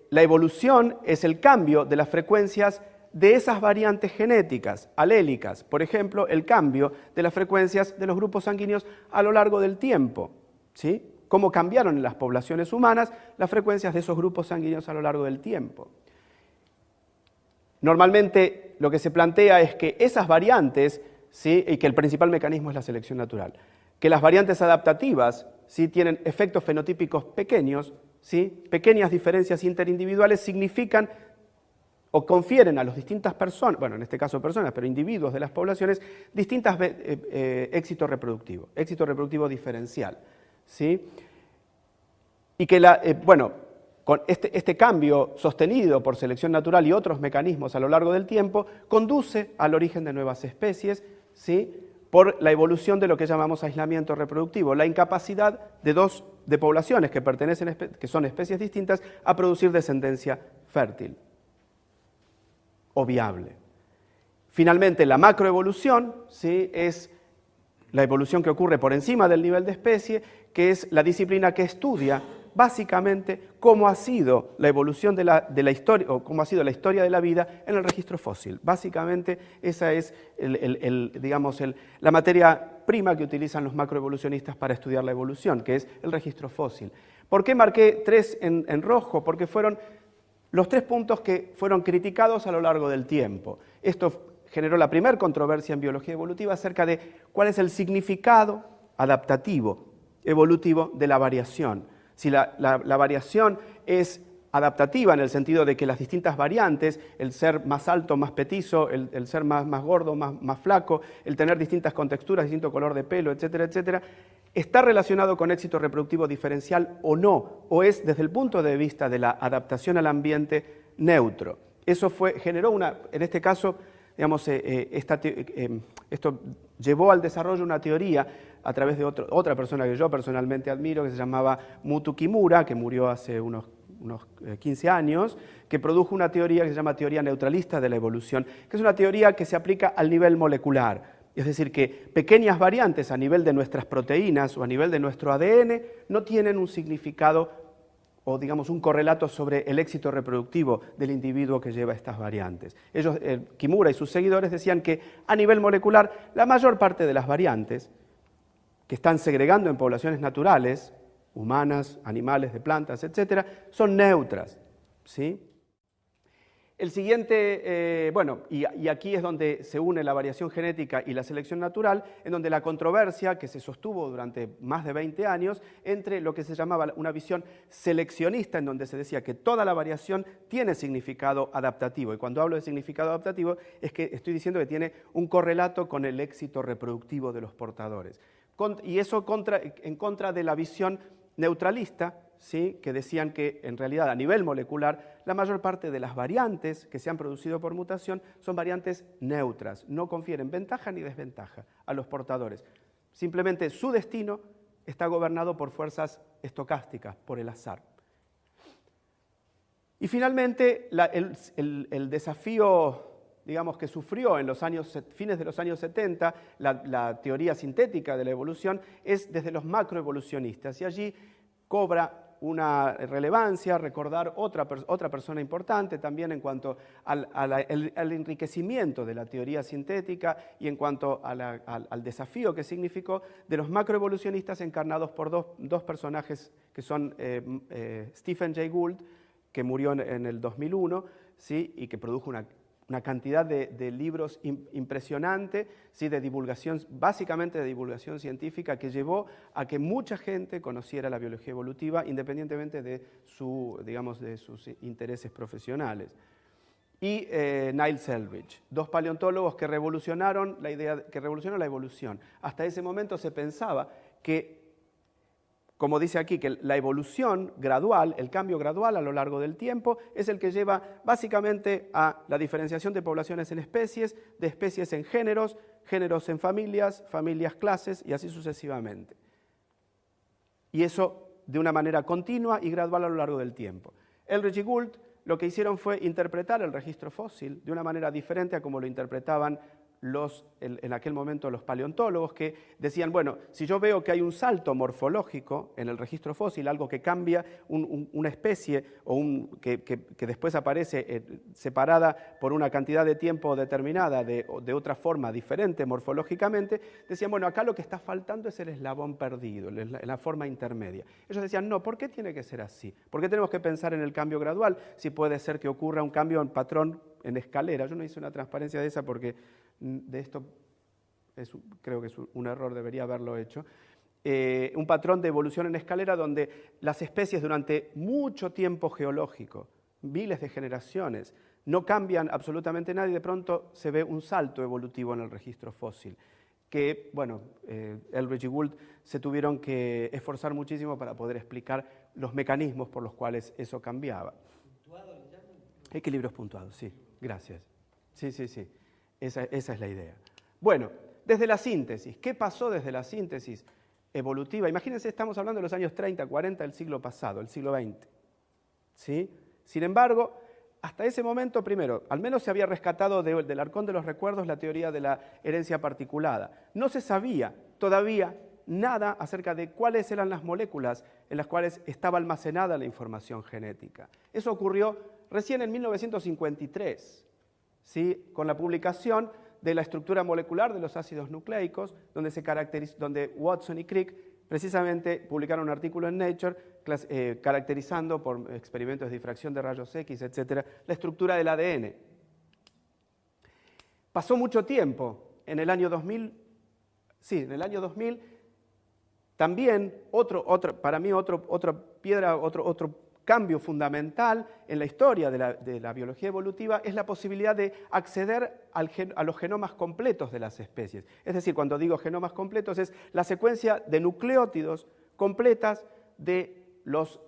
A: La evolución es el cambio de las frecuencias de esas variantes genéticas, alélicas. Por ejemplo, el cambio de las frecuencias de los grupos sanguíneos a lo largo del tiempo, ¿sí? Cómo cambiaron en las poblaciones humanas las frecuencias de esos grupos sanguíneos a lo largo del tiempo. Normalmente lo que se plantea es que esas variantes, ¿sí? Y que el principal mecanismo es la selección natural, que las variantes adaptativas, ¿sí? Tienen efectos fenotípicos pequeños, ¿sí? Pequeñas diferencias interindividuales significan o confieren a las distintas personas, bueno, en este caso personas, pero individuos de las poblaciones, distintos éxito reproductivo diferencial, ¿sí? Y que, con este cambio sostenido por selección natural y otros mecanismos a lo largo del tiempo, conduce al origen de nuevas especies, ¿sí? Por la evolución de lo que llamamos aislamiento reproductivo, la incapacidad de poblaciones que son especies distintas a producir descendencia fértil o viable. Finalmente, la macroevolución, ¿sí? Es la evolución que ocurre por encima del nivel de especie, que es la disciplina que estudia básicamente cómo ha sido la evolución de la historia, o cómo ha sido la historia de la vida en el registro fósil. Básicamente esa es la materia prima que utilizan los macroevolucionistas para estudiar la evolución, que es el registro fósil. ¿Por qué marqué 3 en rojo? Porque fueron los 3 puntos que fueron criticados a lo largo del tiempo. Esto generó la primera controversia en biología evolutiva acerca de cuál es el significado adaptativo, evolutivo de la variación. Si la variación es adaptativa en el sentido de que las distintas variantes, el ser más alto, más petizo, el ser más gordo, más flaco, el tener distintas contexturas, distinto color de pelo, etcétera, etcétera, ¿está relacionado con éxito reproductivo diferencial o no? ¿O es desde el punto de vista de la adaptación al ambiente neutro? Eso generó en este caso, digamos, esto llevó al desarrollo una teoría a través de otra persona que yo personalmente admiro, que se llamaba Mutu Kimura, que murió hace unos 15 años, que produjo una teoría que se llama teoría neutralista de la evolución, que es una teoría que se aplica al nivel molecular. Es decir, que pequeñas variantes a nivel de nuestras proteínas o a nivel de nuestro ADN no tienen un significado o, digamos, un correlato sobre el éxito reproductivo del individuo que lleva estas variantes. Ellos, Kimura y sus seguidores, decían que a nivel molecular la mayor parte de las variantes que están segregando en poblaciones naturales, humanas, animales, de plantas, etcétera, son neutras, ¿sí? El siguiente, y aquí es donde se une la variación genética y la selección natural, en donde la controversia que se sostuvo durante más de 20 años entre lo que se llamaba una visión seleccionista, en donde se decía que toda la variación tiene significado adaptativo. Y cuando hablo de significado adaptativo es que estoy diciendo que tiene un correlato con el éxito reproductivo de los portadores. Y eso en contra de la visión neutralista, ¿sí? Que decían que en realidad a nivel molecular la mayor parte de las variantes que se han producido por mutación son variantes neutras, no confieren ventaja ni desventaja a los portadores. Simplemente su destino está gobernado por fuerzas estocásticas, por el azar. Y finalmente el desafío, digamos, que sufrió en los fines de los años 70 la teoría sintética de la evolución es desde los macroevolucionistas, y allí cobra una relevancia recordar otra persona importante también en cuanto al enriquecimiento de la teoría sintética y en cuanto al desafío que significó de los macroevolucionistas encarnados por dos personajes que son Stephen Jay Gould, que murió en el 2001, ¿sí? Y que produjo una cantidad de libros impresionante, ¿sí? De divulgación, básicamente de divulgación científica, que llevó a que mucha gente conociera la biología evolutiva independientemente de sus intereses profesionales. Y Niall Selvidge, 2 paleontólogos que revolucionaron la evolución. Hasta ese momento se pensaba que como dice aquí, que la evolución gradual, el cambio gradual a lo largo del tiempo, es el que lleva básicamente a la diferenciación de poblaciones en especies, de especies en géneros, géneros en familias, familias clases y así sucesivamente. Y eso de una manera continua y gradual a lo largo del tiempo. Eldredge y Gould lo que hicieron fue interpretar el registro fósil de una manera diferente a como lo interpretaban en aquel momento los paleontólogos, que decían, bueno, si yo veo que hay un salto morfológico en el registro fósil, algo que cambia una especie o que después aparece separada por una cantidad de tiempo determinada de otra forma diferente morfológicamente, decían, bueno, acá lo que está faltando es el eslabón perdido, la forma intermedia. Ellos decían, no, ¿por qué tiene que ser así? ¿Por qué tenemos que pensar en el cambio gradual si puede ser que ocurra un cambio en patrón en escalera? Yo no hice una transparencia de esa porque de esto creo que es un error, debería haberlo hecho. Un patrón de evolución en escalera donde las especies durante mucho tiempo geológico, miles de generaciones, no cambian absolutamente nada y de pronto se ve un salto evolutivo en el registro fósil. Que, bueno, Eldredge y Gould se tuvieron que esforzar muchísimo para poder explicar los mecanismos por los cuales eso cambiaba. ¿Puntuado le llaman? Equilibrios puntuados, sí, gracias. Sí. Esa es la idea. Bueno, desde la síntesis, ¿qué pasó desde la síntesis evolutiva? Imagínense, estamos hablando de los años 30, 40 del siglo pasado, el siglo XX. ¿Sí? Sin embargo, hasta ese momento, primero, al menos se había rescatado del arcón de los recuerdos la teoría de la herencia particulada. No se sabía todavía nada acerca de cuáles eran las moléculas en las cuales estaba almacenada la información genética. Eso ocurrió recién en 1953. ¿Sí? Con la publicación de la estructura molecular de los ácidos nucleicos, donde Watson y Crick precisamente publicaron un artículo en Nature caracterizando por experimentos de difracción de rayos X, etcétera, la estructura del ADN. Pasó mucho tiempo, en el año 2000, también para mí otra piedra, otro cambio fundamental en la historia de la biología evolutiva es la posibilidad de acceder a los genomas completos de las especies. Es decir, cuando digo genomas completos es la secuencia de nucleótidos completas de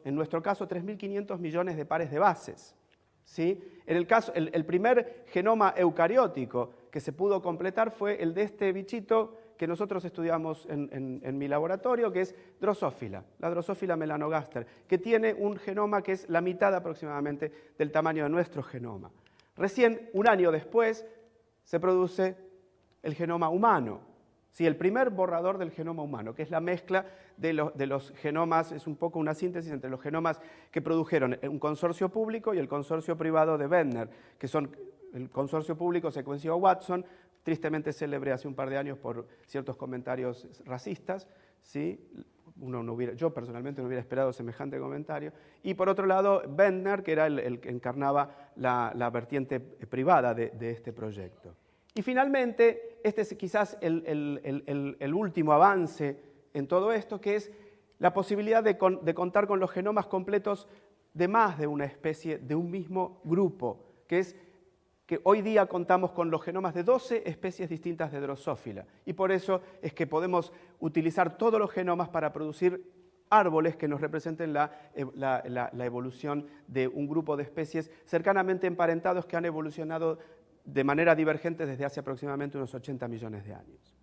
A: en nuestro caso, 3.500 millones de pares de bases. ¿Sí? En el caso, el primer genoma eucariótico que se pudo completar fue el de este bichito que nosotros estudiamos en mi laboratorio, que es Drosophila, la Drosophila melanogaster, que tiene un genoma que es la mitad aproximadamente del tamaño de nuestro genoma. Recién, un año después, se produce el genoma humano, ¿sí? El primer borrador del genoma humano, que es la mezcla de los genomas, es un poco una síntesis entre los genomas que produjeron un consorcio público y el consorcio privado de Bendner, que son el consorcio público secuenció a Watson, tristemente célebre hace un par de años por ciertos comentarios racistas, ¿sí? Yo personalmente no hubiera esperado semejante comentario. Y por otro lado, Bendner, que era el que encarnaba la vertiente privada de este proyecto. Y finalmente, este es quizás el último avance en todo esto, que es la posibilidad de contar con los genomas completos de más de una especie, de un mismo grupo, que es que hoy día contamos con los genomas de 12 especies distintas de Drosophila. Y por eso es que podemos utilizar todos los genomas para producir árboles que nos representen la evolución de un grupo de especies cercanamente emparentados que han evolucionado de manera divergente desde hace aproximadamente unos 80 millones de años.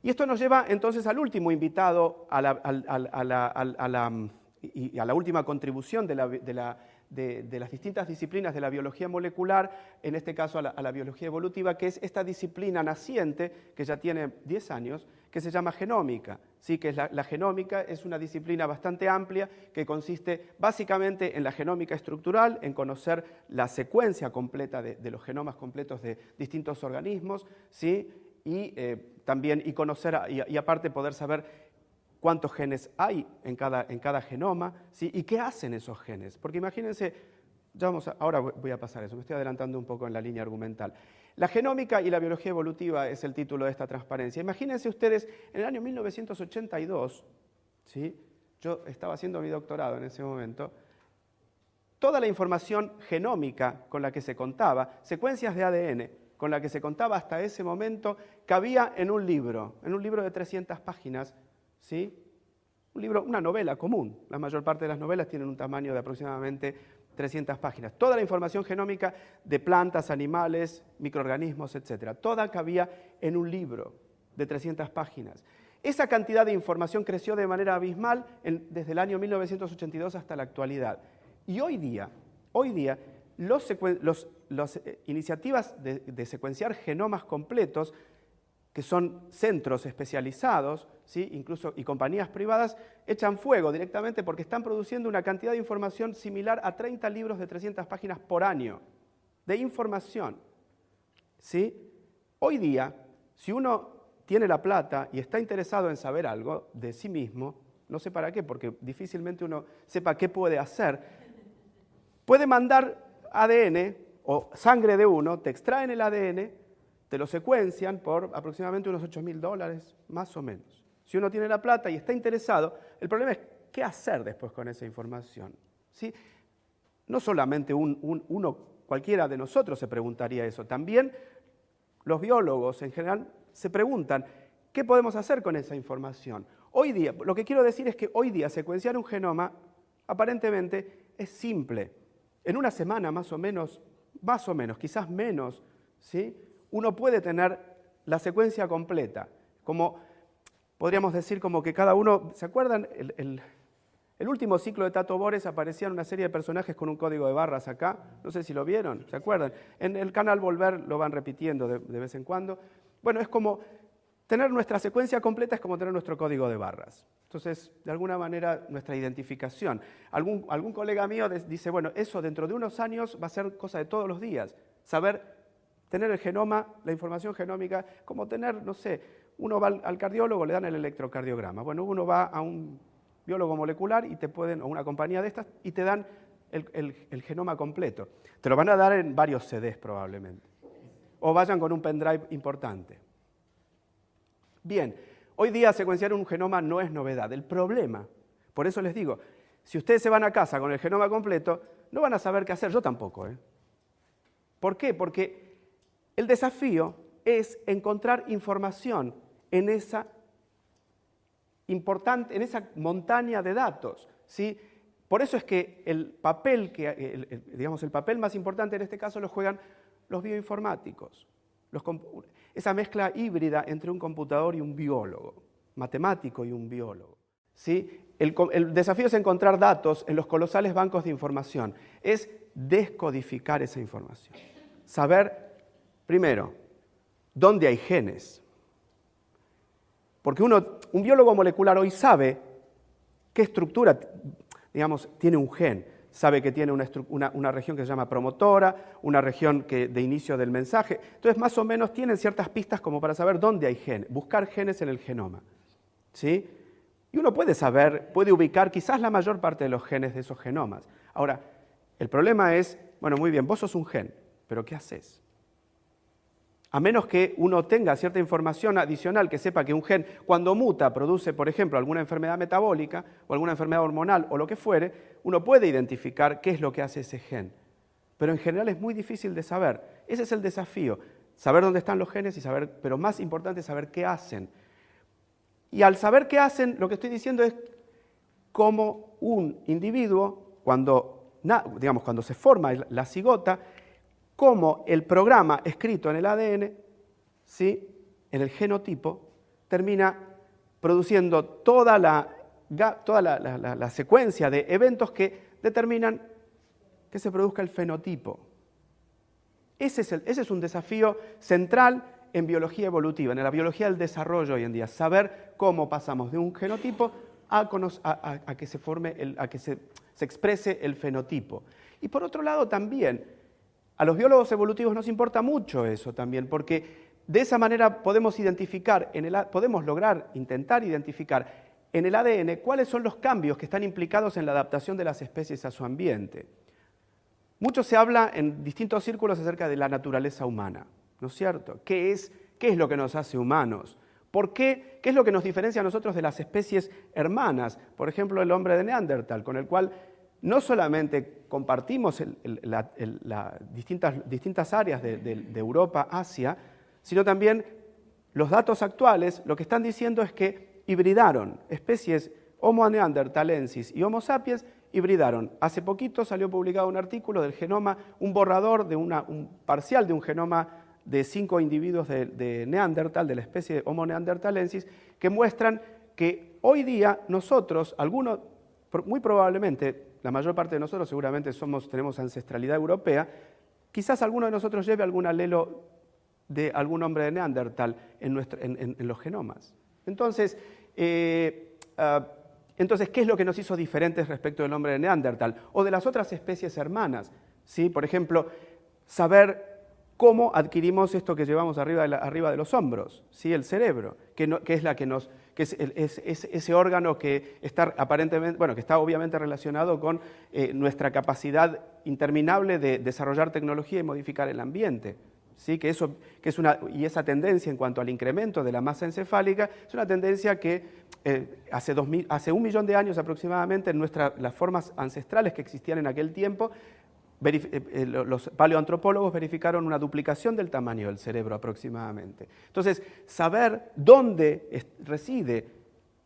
A: Y esto nos lleva entonces al último invitado, a la última contribución de las distintas disciplinas de la biología molecular, en este caso a la biología evolutiva, que es esta disciplina naciente, que ya tiene 10 años, que se llama genómica. ¿Sí? Que la genómica es una disciplina bastante amplia que consiste básicamente en la genómica estructural, en conocer la secuencia completa de los genomas completos de distintos organismos, ¿sí? Y conocer, y aparte poder saber cuántos genes hay en cada genoma, ¿sí? Y qué hacen esos genes. Porque imagínense, ahora voy a pasar eso, me estoy adelantando un poco en la línea argumental. La genómica y la biología evolutiva es el título de esta transparencia. Imagínense ustedes, en el año 1982, ¿sí? Yo estaba haciendo mi doctorado en ese momento, toda la información genómica con la que se contaba, secuencias de ADN, con la que se contaba hasta ese momento, cabía en un libro de 300 páginas, ¿sí? Un libro, una novela común. La mayor parte de las novelas tienen un tamaño de aproximadamente 300 páginas. Toda la información genómica de plantas, animales, microorganismos, etc. Toda cabía en un libro de 300 páginas. Esa cantidad de información creció de manera abismal desde el año 1982 hasta la actualidad. Y hoy día las iniciativas de secuenciar genomas completos, que son centros especializados, ¿sí? Incluso y compañías privadas, echan fuego directamente porque están produciendo una cantidad de información similar a 30 libros de 300 páginas por año de información, ¿sí? Hoy día, si uno tiene la plata y está interesado en saber algo de sí mismo, no sé para qué, porque difícilmente uno sepa qué puede hacer, puede mandar ADN o sangre de uno, te extraen el ADN, te lo secuencian por aproximadamente unos $8.000, más o menos. Si uno tiene la plata y está interesado, el problema es qué hacer después con esa información, ¿sí? No solamente cualquiera de nosotros se preguntaría eso, también los biólogos en general se preguntan, ¿qué podemos hacer con esa información? Hoy día, lo que quiero decir es que hoy día secuenciar un genoma aparentemente es simple. En una semana más o menos, quizás menos, ¿sí? Uno puede tener la secuencia completa, como podríamos decir como que cada uno, ¿se acuerdan? El último ciclo de Tato Bores aparecían una serie de personajes con un código de barras acá, no sé si lo vieron, ¿se acuerdan? En el canal Volver lo van repitiendo de vez en cuando. Bueno, es como tener nuestra secuencia completa, es como tener nuestro código de barras. Entonces, de alguna manera, nuestra identificación. Algún colega mío dice, bueno, eso dentro de unos años va a ser cosa de todos los días, tener el genoma, la información genómica, como tener, no sé, uno va al cardiólogo, le dan el electrocardiograma. Bueno, uno va a un biólogo molecular o una compañía de estas, y te dan el genoma completo. Te lo van a dar en varios CDs probablemente. O vayan con un pendrive importante. Bien, hoy día secuenciar un genoma no es novedad. El problema, por eso les digo, si ustedes se van a casa con el genoma completo, no van a saber qué hacer, yo tampoco, ¿eh? ¿Por qué? Porque el desafío es encontrar información en esa montaña de datos, ¿sí? Por eso es que el papel más importante en este caso lo juegan los bioinformáticos, esa mezcla híbrida entre un computador y un biólogo, matemático y un biólogo, ¿sí? El desafío es encontrar datos en los colosales bancos de información, es descodificar esa información, saber, primero, dónde hay genes. Porque un biólogo molecular hoy sabe qué estructura, tiene un gen. Sabe que tiene una región que se llama promotora, una región de inicio del mensaje. Entonces, más o menos, tienen ciertas pistas como para saber dónde hay genes, buscar genes en el genoma, ¿sí? Y uno puede ubicar quizás la mayor parte de los genes de esos genomas. Ahora, el problema es, bueno, muy bien, vos sos un gen, pero ¿qué haces? A menos que uno tenga cierta información adicional que sepa que un gen, cuando muta, produce, por ejemplo, alguna enfermedad metabólica o alguna enfermedad hormonal o lo que fuere, uno puede identificar qué es lo que hace ese gen. Pero en general es muy difícil de saber. Ese es el desafío, saber dónde están los genes pero más importante es saber qué hacen. Y al saber qué hacen, lo que estoy diciendo es cómo un individuo, cuando se forma la cigota, cómo el programa escrito en el ADN, ¿sí?, en el genotipo, termina produciendo toda la secuencia de eventos que determinan que se produzca el fenotipo. Ese es un desafío central en biología evolutiva, en la biología del desarrollo hoy en día, saber cómo pasamos de un genotipo a que se forme, a que se exprese el fenotipo. Y por otro lado también, a los biólogos evolutivos nos importa mucho eso también, porque de esa manera podemos intentar identificar en el ADN cuáles son los cambios que están implicados en la adaptación de las especies a su ambiente. Mucho se habla en distintos círculos acerca de la naturaleza humana, ¿no es cierto? ¿Qué es lo que nos hace humanos? ¿Por qué? ¿Qué es lo que nos diferencia a nosotros de las especies hermanas? Por ejemplo, el hombre de Neandertal, con el cual no solamente compartimos las distintas áreas de Europa, Asia, sino también los datos actuales lo que están diciendo es que hibridaron, especies Homo neanderthalensis y Homo sapiens hibridaron. Hace poquito salió publicado un artículo del genoma, un borrador de un parcial de un genoma de 5 individuos de Neandertal, de la especie Homo neanderthalensis, que muestran que hoy día nosotros, algunos, muy probablemente, la mayor parte de nosotros seguramente tenemos ancestralidad europea, quizás alguno de nosotros lleve algún alelo de algún hombre de Neandertal en los genomas. Entonces, ¿qué es lo que nos hizo diferentes respecto del hombre de Neandertal o de las otras especies hermanas? ¿Sí? Por ejemplo, saber cómo adquirimos esto que llevamos arriba de los hombros, ¿sí? El cerebro, que es ese órgano que está aparentemente, bueno, que está obviamente relacionado con nuestra capacidad interminable de desarrollar tecnología y modificar el ambiente. ¿Sí? Y esa tendencia en cuanto al incremento de la masa encefálica es una tendencia que hace 1 millón de años aproximadamente las formas ancestrales que existían en aquel tiempo, los paleoantropólogos verificaron una duplicación del tamaño del cerebro aproximadamente. Entonces, saber dónde reside,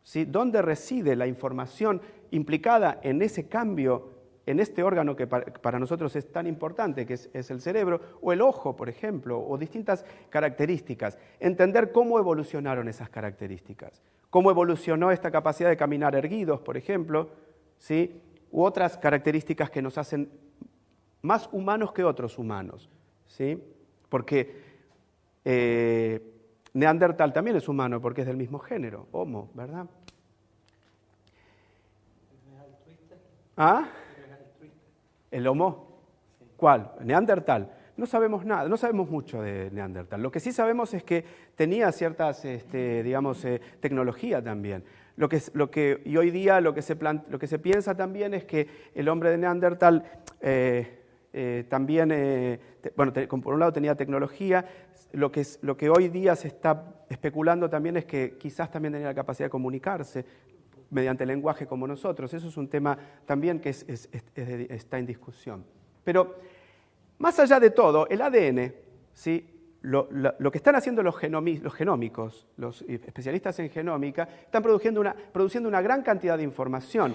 A: ¿sí? Dónde reside la información implicada en ese cambio, en este órgano que para nosotros es tan importante, que es el cerebro, o el ojo, por ejemplo, o distintas características. Entender cómo evolucionaron esas características, cómo evolucionó esta capacidad de caminar erguidos, por ejemplo, ¿sí? U otras características que nos hacen más humanos que otros humanos, ¿sí? Porque Neandertal también es humano, porque es del mismo género, Homo, ¿verdad? ¿Ah? ¿El Homo? ¿Cuál? Neandertal. No sabemos nada, no sabemos mucho de Neandertal. Lo que sí sabemos es que tenía ciertas, tecnología también. Y hoy día lo que se piensa también es que el hombre de Neandertal también, por un lado tenía tecnología, lo que hoy día se está especulando también es que quizás también tenía la capacidad de comunicarse mediante el lenguaje como nosotros. Eso es un tema también que está en discusión. Pero más allá de todo, el ADN, ¿sí? Lo que están haciendo los genómicos, los especialistas en genómica, están produciendo una gran cantidad de información.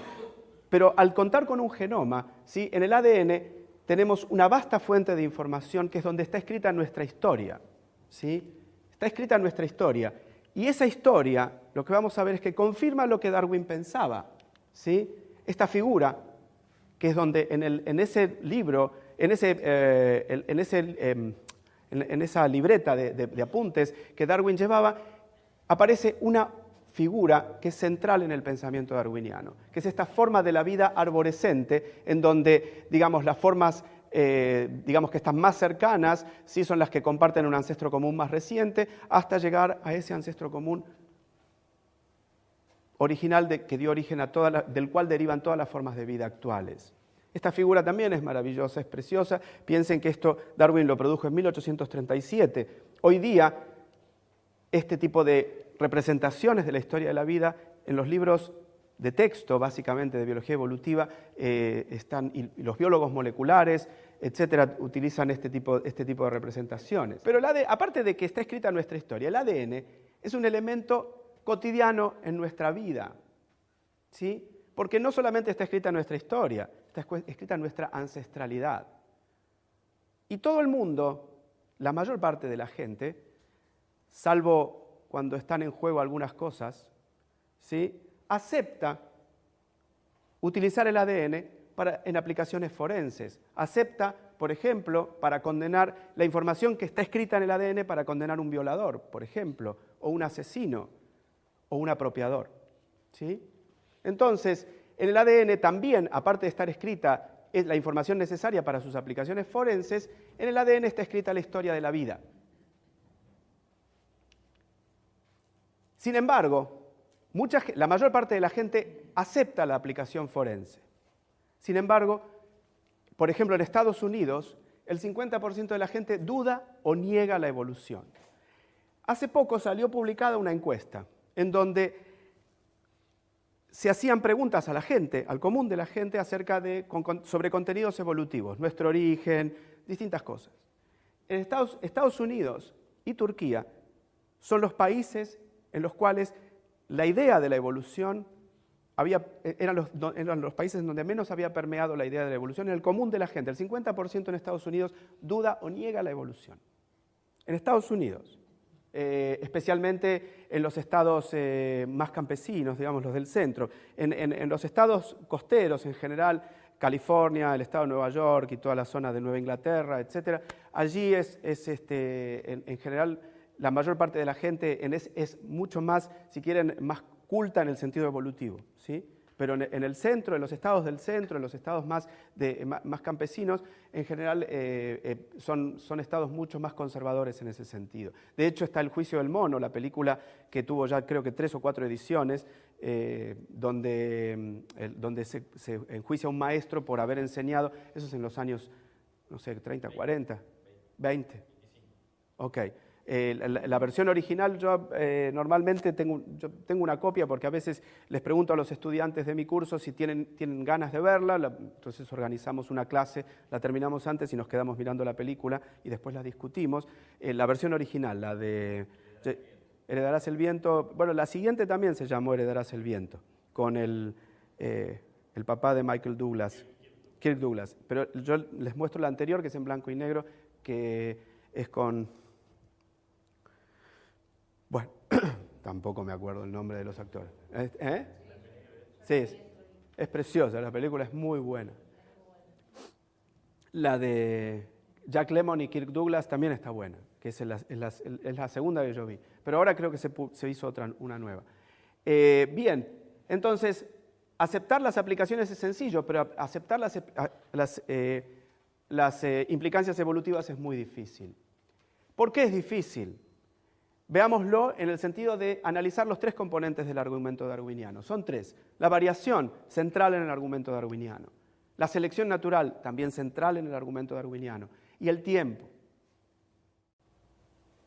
A: Pero al contar con un genoma, ¿sí? En el ADN tenemos una vasta fuente de información que es donde está escrita nuestra historia, ¿sí? Está escrita nuestra historia. Y esa historia, lo que vamos a ver es que confirma lo que Darwin pensaba, ¿sí? Esta figura, que es donde en ese libro, en esa libreta de apuntes que Darwin llevaba, aparece una figura que es central en el pensamiento darwiniano, que es esta forma de la vida arborescente, en donde, digamos, las formas que están más cercanas, sí son las que comparten un ancestro común más reciente, hasta llegar a ese ancestro común original que dio origen del cual derivan todas las formas de vida actuales. Esta figura también es maravillosa, es preciosa. Piensen que esto Darwin lo produjo en 1837. Hoy día, este tipo de representaciones de la historia de la vida en los libros de texto, básicamente de biología evolutiva, y los biólogos moleculares, etcétera, utilizan este tipo de representaciones. Pero aparte de que está escrita nuestra historia, el ADN es un elemento cotidiano en nuestra vida, ¿sí? Porque no solamente está escrita nuestra historia, está escrita nuestra ancestralidad. Y todo el mundo, la mayor parte de la gente, salvo cuando están en juego algunas cosas, ¿sí? Acepta utilizar el ADN en aplicaciones forenses. Acepta, por ejemplo, para condenar la información que está escrita en el ADN para condenar un violador, por ejemplo, o un asesino, o un apropiador, ¿sí? Entonces, en el ADN también, aparte de estar escrita es la información necesaria para sus aplicaciones forenses, en el ADN está escrita la historia de la vida. Sin embargo, la mayor parte de la gente acepta la aplicación forense. Sin embargo, por ejemplo, en Estados Unidos, el 50% de la gente duda o niega la evolución. Hace poco salió publicada una encuesta en donde se hacían preguntas a la gente, al común de la gente, sobre contenidos evolutivos, nuestro origen, distintas cosas. En Estados Unidos y Turquía son los países en los cuales la idea de la evolución eran los países en donde menos había permeado la idea de la evolución. En el común de la gente, el 50% en Estados Unidos duda o niega la evolución. En Estados Unidos, especialmente en los estados más campesinos, digamos, los del centro. En los estados costeros, en general, California, el estado de Nueva York y toda la zona de Nueva Inglaterra, etc. Allí en general, la mayor parte de la gente es mucho más, si quieren, más culta en el sentido evolutivo, ¿sí? Pero en el centro, en los estados del centro, en los estados más campesinos, en general son estados mucho más conservadores en ese sentido. De hecho, está El juicio del mono, la película que tuvo ya creo que 3 o 4 ediciones, donde se enjuicia a un maestro por haber enseñado, eso es en los años, no sé, 30, 40, 20. Ok. La versión original, yo normalmente tengo una copia porque a veces les pregunto a los estudiantes de mi curso si tienen ganas de verla, entonces organizamos una clase, la terminamos antes y nos quedamos mirando la película y después la discutimos. La versión original, la de Heredarás el viento, bueno, la siguiente también se llamó Heredarás el viento, con el papá de Michael Douglas, Kirk Douglas, pero yo les muestro la anterior que es en blanco y negro, que es con... Bueno, tampoco me acuerdo el nombre de los actores. ¿Eh? Sí, es preciosa, la película es muy buena. La de Jack Lemmon y Kirk Douglas también está buena, que es la segunda que yo vi. Pero ahora creo que se hizo una nueva. Bien, entonces, aceptar las aplicaciones es sencillo, pero aceptar las implicancias evolutivas es muy difícil. ¿Por qué es difícil? Veámoslo en el sentido de analizar los 3 componentes del argumento darwiniano. Son 3. La variación, central en el argumento darwiniano. La selección natural, también central en el argumento darwiniano. Y el tiempo.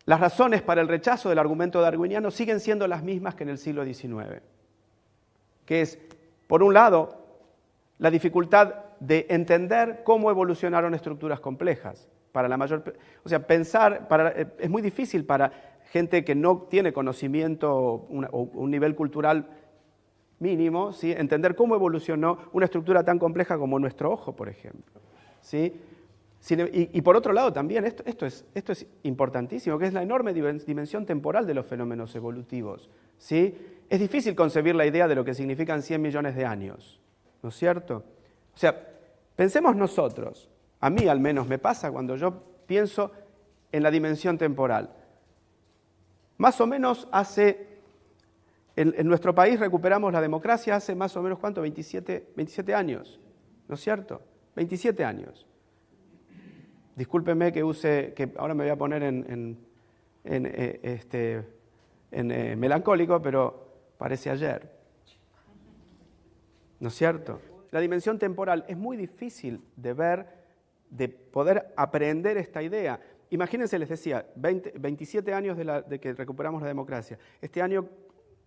A: Las razones para el rechazo del argumento darwiniano siguen siendo las mismas que en el siglo XIX. Que es, por un lado, la dificultad de entender cómo evolucionaron estructuras complejas. Es muy difícil para gente que no tiene conocimiento o un nivel cultural mínimo, ¿sí? Entender cómo evolucionó una estructura tan compleja como nuestro ojo, por ejemplo. ¿Sí? Y por otro lado también, esto es importantísimo, que es la enorme dimensión temporal de los fenómenos evolutivos. ¿Sí? Es difícil concebir la idea de lo que significan 100 millones de años, ¿no es cierto? O sea, pensemos nosotros, a mí al menos me pasa cuando yo pienso en la dimensión temporal. Más o menos en nuestro país recuperamos la democracia hace más o menos, ¿cuánto? 27 años, ¿no es cierto? 27 años. Discúlpenme que ahora me voy a poner en melancólico, pero parece ayer, ¿no es cierto? La dimensión temporal es muy difícil de ver, de poder aprender esta idea. Imagínense, les decía, 27 años de que recuperamos la democracia. Este año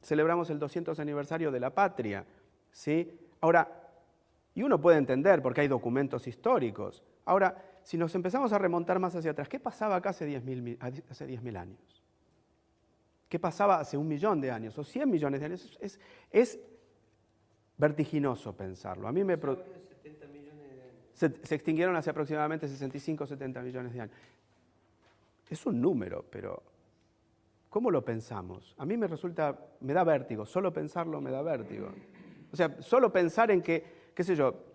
A: celebramos el 200 aniversario de la patria, ¿sí? Ahora, y uno puede entender porque hay documentos históricos. Ahora, si nos empezamos a remontar más hacia atrás, ¿qué pasaba acá hace 10.000 años? ¿Qué pasaba hace 1 millón de años o 100 millones de años? Es vertiginoso pensarlo. A mí me...
B: 70 millones de años.
A: Se extinguieron hace aproximadamente 65 o 70 millones de años. Es un número, pero ¿cómo lo pensamos? A mí me da vértigo, solo pensarlo me da vértigo. O sea, solo pensar en que, qué sé yo,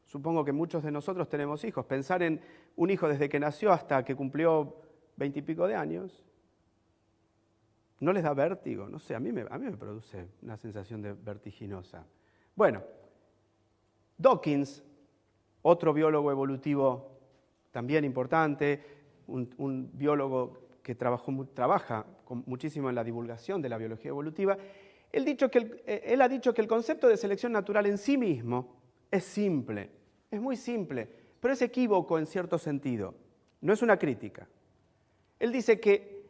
A: supongo que muchos de nosotros tenemos hijos, pensar en un hijo desde que nació hasta que cumplió 20 y pico de años, ¿no les da vértigo? No sé, a mí me produce una sensación de vertiginosa. Bueno, Dawkins, otro biólogo evolutivo también importante, un biólogo que trabaja muchísimo en la divulgación de la biología evolutiva, él ha dicho que el concepto de selección natural en sí mismo es simple, es muy simple, pero es equívoco en cierto sentido, no es una crítica. Él dice que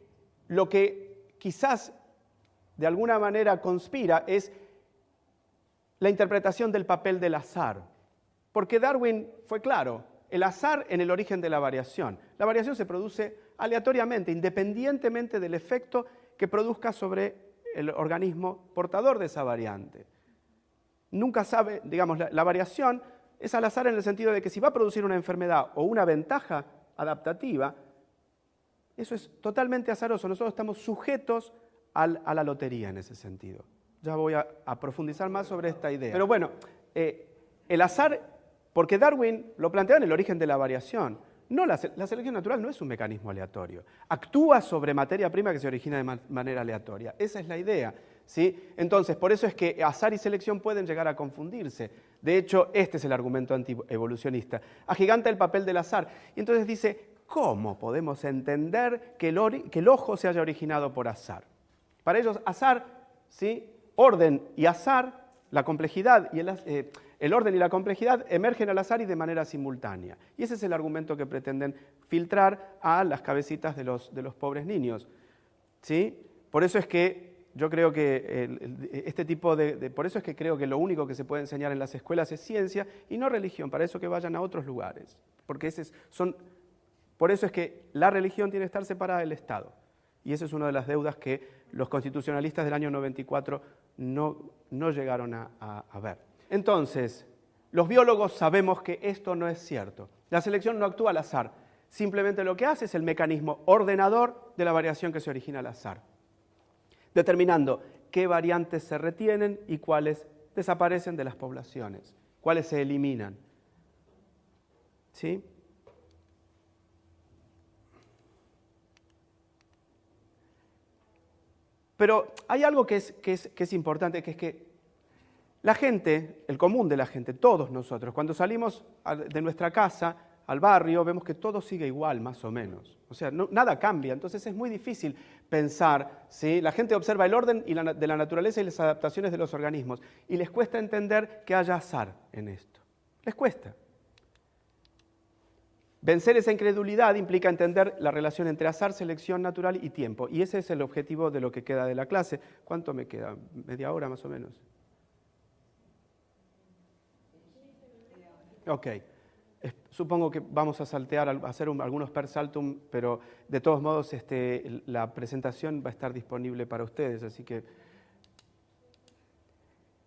A: lo que quizás de alguna manera conspira es la interpretación del papel del azar, porque Darwin fue claro, el azar en el origen de la variación. La variación se produce aleatoriamente, independientemente del efecto que produzca sobre el organismo portador de esa variante. Nunca sabe, digamos, la variación es al azar en el sentido de que si va a producir una enfermedad o una ventaja adaptativa, eso es totalmente azaroso. Nosotros estamos sujetos a la lotería en ese sentido. Ya voy a profundizar más sobre esta idea. Pero bueno, el azar, porque Darwin lo plantea en el origen de la variación. No, la selección natural no es un mecanismo aleatorio. Actúa sobre materia prima que se origina de manera aleatoria. Esa es la idea, ¿sí? Entonces, por eso es que azar y selección pueden llegar a confundirse. De hecho, este es el argumento antievolucionista. Agiganta el papel del azar. Y entonces dice, ¿cómo podemos entender que el ojo se haya originado por azar? Para ellos, azar, ¿sí? Orden y azar, la complejidad y el orden y la complejidad emergen al azar y de manera simultánea. Y ese es el argumento que pretenden filtrar a las cabecitas de los pobres niños, ¿sí? Por eso es que yo creo que por eso es que creo que lo único que se puede enseñar en las escuelas es ciencia y no religión, para eso que vayan a otros lugares. Porque por eso es que la religión tiene que estar separada del Estado. Y esa es una de las deudas que los constitucionalistas del año 94 no llegaron a ver. Entonces, los biólogos sabemos que esto no es cierto. La selección no actúa al azar. Simplemente lo que hace es el mecanismo ordenador de la variación que se origina al azar, determinando qué variantes se retienen y cuáles desaparecen de las poblaciones, cuáles se eliminan. ¿Sí? Pero hay algo que es importante, que es que la gente, el común de la gente, todos nosotros, cuando salimos de nuestra casa al barrio, vemos que todo sigue igual, más o menos. O sea, nada cambia, entonces es muy difícil pensar, ¿sí? La gente observa el orden de la naturaleza y las adaptaciones de los organismos, y les cuesta entender que haya azar en esto. Les cuesta. Vencer esa incredulidad implica entender la relación entre azar, selección natural y tiempo, y ese es el objetivo de lo que queda de la clase. ¿Cuánto me queda? ¿Media hora más o menos? Ok. Supongo que vamos a saltear, a hacer algunos per saltum, pero de todos modos la presentación va a estar disponible para ustedes, así que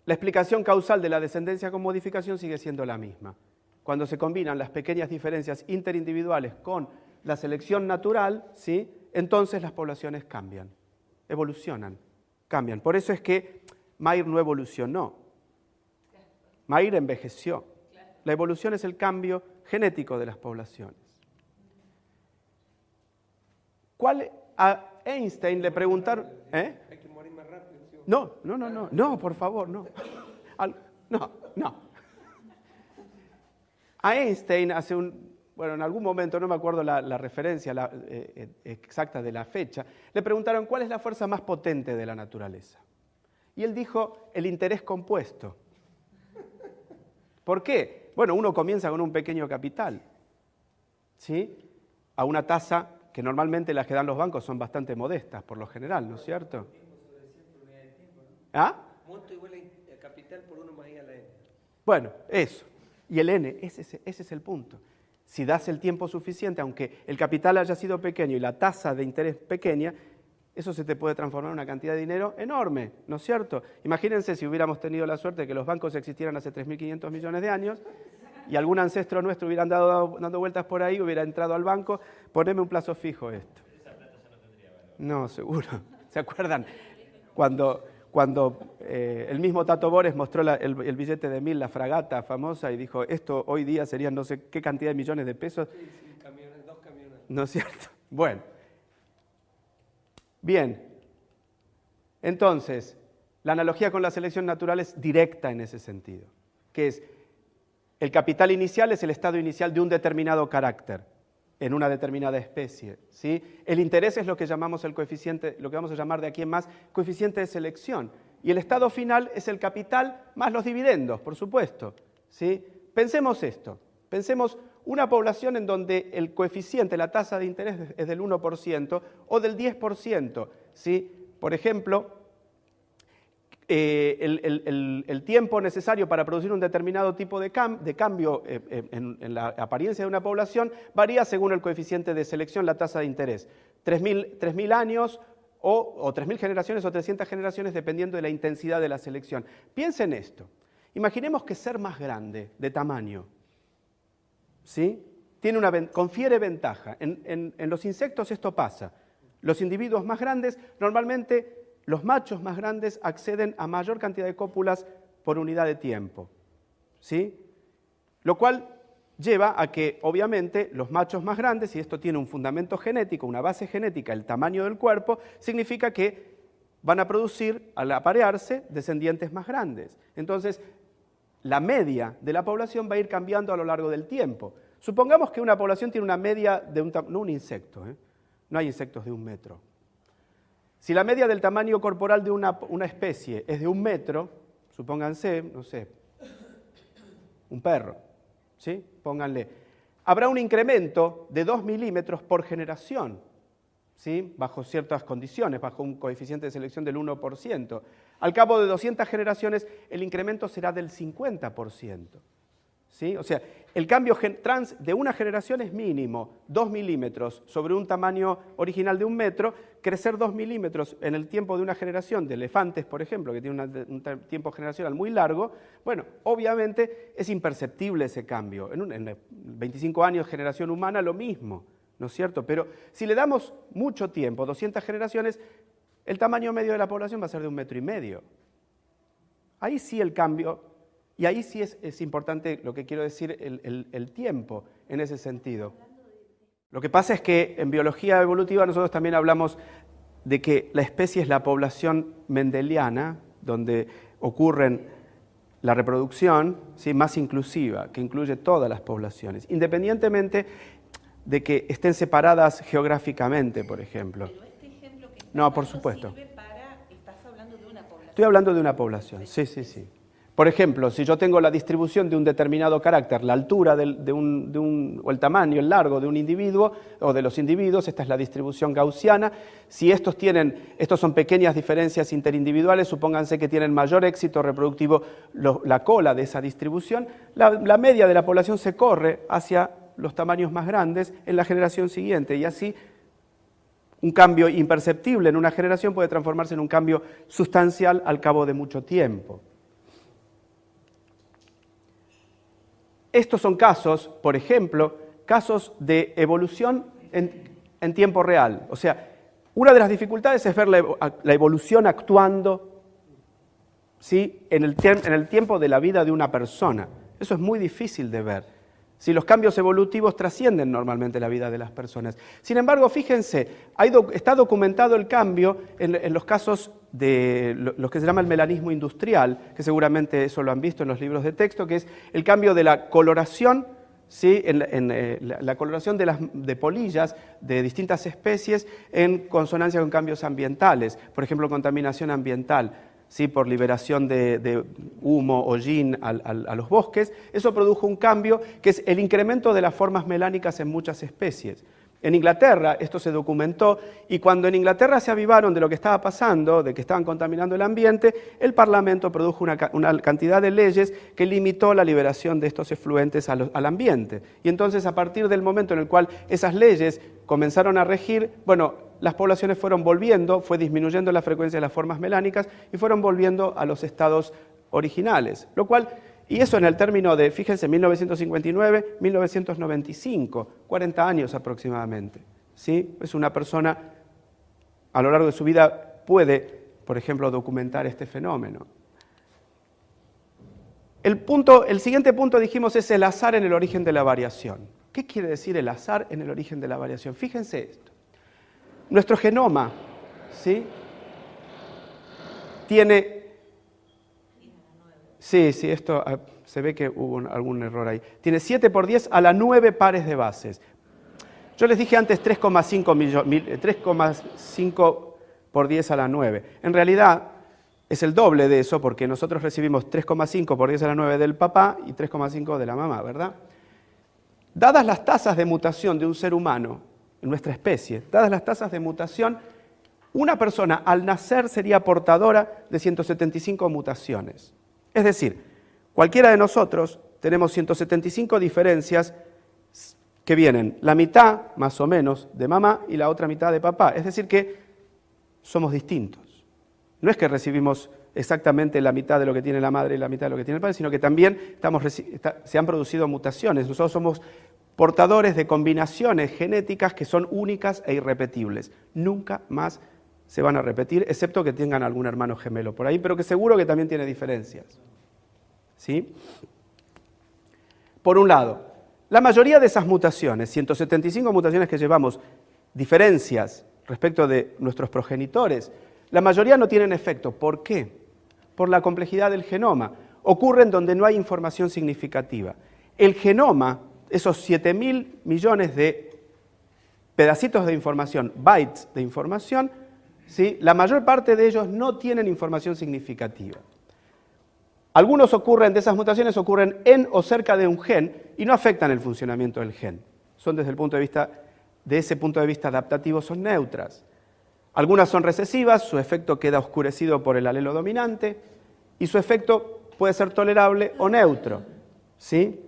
A: la explicación causal de la descendencia con modificación sigue siendo la misma. Cuando se combinan las pequeñas diferencias interindividuales con la selección natural, ¿sí? Entonces las poblaciones cambian, evolucionan, cambian. Por eso es que Mayr no evolucionó, Mayr envejeció. La evolución es el cambio genético de las poblaciones. A Einstein le preguntaron...
B: Hay que morir más rápido. ¿Sí?
A: No, por favor, no. No. A Einstein en algún momento, no me acuerdo la referencia exacta de la fecha, le preguntaron cuál es la fuerza más potente de la naturaleza. Y él dijo, el interés compuesto. ¿Por qué? Bueno, uno comienza con un pequeño capital, ¿sí? A una tasa que normalmente las que dan los bancos son bastante modestas, por lo general, ¿no es cierto? ¿Ah?
B: Monto igual a capital por 1 más I a la N.
A: Bueno, eso. Y el N, ese es el punto. Si das el tiempo suficiente, aunque el capital haya sido pequeño y la tasa de interés pequeña, eso se te puede transformar en una cantidad de dinero enorme, ¿no es cierto? Imagínense si hubiéramos tenido la suerte de que los bancos existieran hace 3.500 millones de años y algún ancestro nuestro hubiera andado dando vueltas por ahí, hubiera entrado al banco, poneme un plazo fijo esto.
C: Esa plata ya no tendría valor.
A: No, seguro. ¿Se acuerdan? Cuando el mismo Tato Bores mostró el billete de 1000, la fragata famosa, y dijo, esto hoy día serían no sé qué cantidad de millones de pesos.
B: Sí, 2 camiones.
A: ¿No es cierto? Bueno. Bien. Entonces, la analogía con la selección natural es directa en ese sentido, que es el capital inicial es el estado inicial de un determinado carácter en una determinada especie, ¿sí? El interés es lo que llamamos el coeficiente, lo que vamos a llamar de aquí en más coeficiente de selección, y el estado final es el capital más los dividendos, por supuesto, ¿sí? Pensemos esto, pensemos una población en donde el coeficiente, la tasa de interés es del 1% o del 10%, ¿sí? Por ejemplo, el tiempo necesario para producir un determinado tipo de cambio en la apariencia de una población varía según el coeficiente de selección, la tasa de interés. 3.000 años o 3.000 generaciones o 300 generaciones dependiendo de la intensidad de la selección. Piensen esto. Imaginemos que ser más grande de tamaño, ¿sí?, confiere ventaja. En los insectos esto pasa. Los individuos más grandes, normalmente los machos más grandes acceden a mayor cantidad de cópulas por unidad de tiempo, ¿sí? Lo cual lleva a que, obviamente, los machos más grandes, y esto tiene un fundamento genético, una base genética, el tamaño del cuerpo, significa que van a producir, al aparearse, descendientes más grandes. Entonces, la media de la población va a ir cambiando a lo largo del tiempo. Supongamos que una población tiene una media de no un insecto, no hay insectos de 1 metro. Si la media del tamaño corporal de una especie es de 1 metro, supónganse, no sé, un perro, ¿sí? Pónganle. Habrá un incremento de 2 milímetros por generación, ¿sí?, bajo ciertas condiciones, bajo un coeficiente de selección del 1%. Al cabo de 200 generaciones, el incremento será del 50%. ¿Sí? O sea, el cambio trans de una generación es mínimo, 2 milímetros sobre un tamaño original de 1 metro, crecer 2 milímetros en el tiempo de una generación de elefantes, por ejemplo, que tiene un tiempo generacional muy largo, bueno, obviamente es imperceptible ese cambio. En 25 años generación humana lo mismo, ¿no es cierto? Pero si le damos mucho tiempo, 200 generaciones, el tamaño medio de la población va a ser de 1,5 metros. Ahí sí el cambio. Y ahí sí es importante lo que quiero decir, el tiempo en ese sentido. Lo que pasa es que en biología evolutiva nosotros también hablamos de que la especie es la población mendeliana, donde ocurre la reproducción, ¿sí?, más inclusiva, que incluye todas las poblaciones, independientemente de que estén separadas geográficamente, por ejemplo.
C: Pero este ejemplo que
A: No, por supuesto.
C: sirve estás hablando de una población.
A: Estoy hablando de una población, sí, sí, sí. Por ejemplo, si yo tengo la distribución de un determinado carácter, la altura o el tamaño, el largo de un individuo o de los individuos, esta es la distribución gaussiana. Si estos son pequeñas diferencias interindividuales, supónganse que tienen mayor éxito reproductivo la cola de esa distribución, la media de la población se corre hacia los tamaños más grandes en la generación siguiente y así un cambio imperceptible en una generación puede transformarse en un cambio sustancial al cabo de mucho tiempo. Estos son casos, por ejemplo, casos de evolución en tiempo real. O sea, una de las dificultades es ver la evolución actuando, ¿sí?, en el tiempo de la vida de una persona. Eso es muy difícil de ver. Si los cambios evolutivos trascienden normalmente la vida de las personas. Sin embargo, fíjense, está documentado el cambio en los casos de lo que se llama el melanismo industrial, que seguramente eso lo han visto en los libros de texto, que es el cambio de la coloración, ¿sí?, la coloración de polillas de distintas especies en consonancia con cambios ambientales, por ejemplo, contaminación ambiental. ¿Sí?, por liberación de humo, hollín a los bosques, eso produjo un cambio que es el incremento de las formas melánicas en muchas especies. En Inglaterra esto se documentó y cuando en Inglaterra se avivaron de lo que estaba pasando, de que estaban contaminando el ambiente, el Parlamento produjo una cantidad de leyes que limitó la liberación de estos efluentes al ambiente. Y entonces a partir del momento en el cual esas leyes comenzaron a regir, bueno, las poblaciones fueron volviendo, fue disminuyendo la frecuencia de las formas melánicas y fueron volviendo a los estados originales. Lo cual, y eso en el término de, fíjense, 1959, 1995, 40 años aproximadamente. ¿Sí? Es una persona, a lo largo de su vida, puede, por ejemplo, documentar este fenómeno. El siguiente punto, dijimos, es el azar en el origen de la variación. ¿Qué quiere decir el azar en el origen de la variación? Fíjense esto. Nuestro genoma, ¿sí?, tiene... Sí, esto se ve que hubo algún error ahí. Tiene 7 por 10 a la 9 pares de bases. Yo les dije antes 3,5 por 10 a la 9. En realidad es el doble de eso porque nosotros recibimos 3,5 por 10 a la 9 del papá y 3,5 de la mamá, ¿verdad? Dadas las tasas de mutación de un ser humano, en nuestra especie, dadas las tasas de mutación, una persona al nacer sería portadora de 175 mutaciones. Es decir, cualquiera de nosotros tenemos 175 diferencias que vienen la mitad, más o menos, de mamá y la otra mitad de papá. Es decir que somos distintos. No es que recibimos exactamente la mitad de lo que tiene la madre y la mitad de lo que tiene el padre, sino que también se han producido mutaciones. Nosotros somos portadores de combinaciones genéticas que son únicas e irrepetibles. Nunca más se van a repetir, excepto que tengan algún hermano gemelo por ahí, pero que seguro que también tiene diferencias. ¿Sí? Por un lado, la mayoría de esas mutaciones, 175 mutaciones que llevamos, diferencias respecto de nuestros progenitores, la mayoría no tienen efecto. ¿Por qué? Por la complejidad del genoma. Ocurren donde no hay información significativa. El genoma, esos 7.000 millones de pedacitos de información, bytes de información, ¿sí? La mayor parte de ellos no tienen información significativa. Algunos de esas mutaciones ocurren en o cerca de un gen y no afectan el funcionamiento del gen. Son desde ese punto de vista adaptativo, son neutras. Algunas son recesivas, su efecto queda oscurecido por el alelo dominante y su efecto puede ser tolerable o neutro, ¿sí?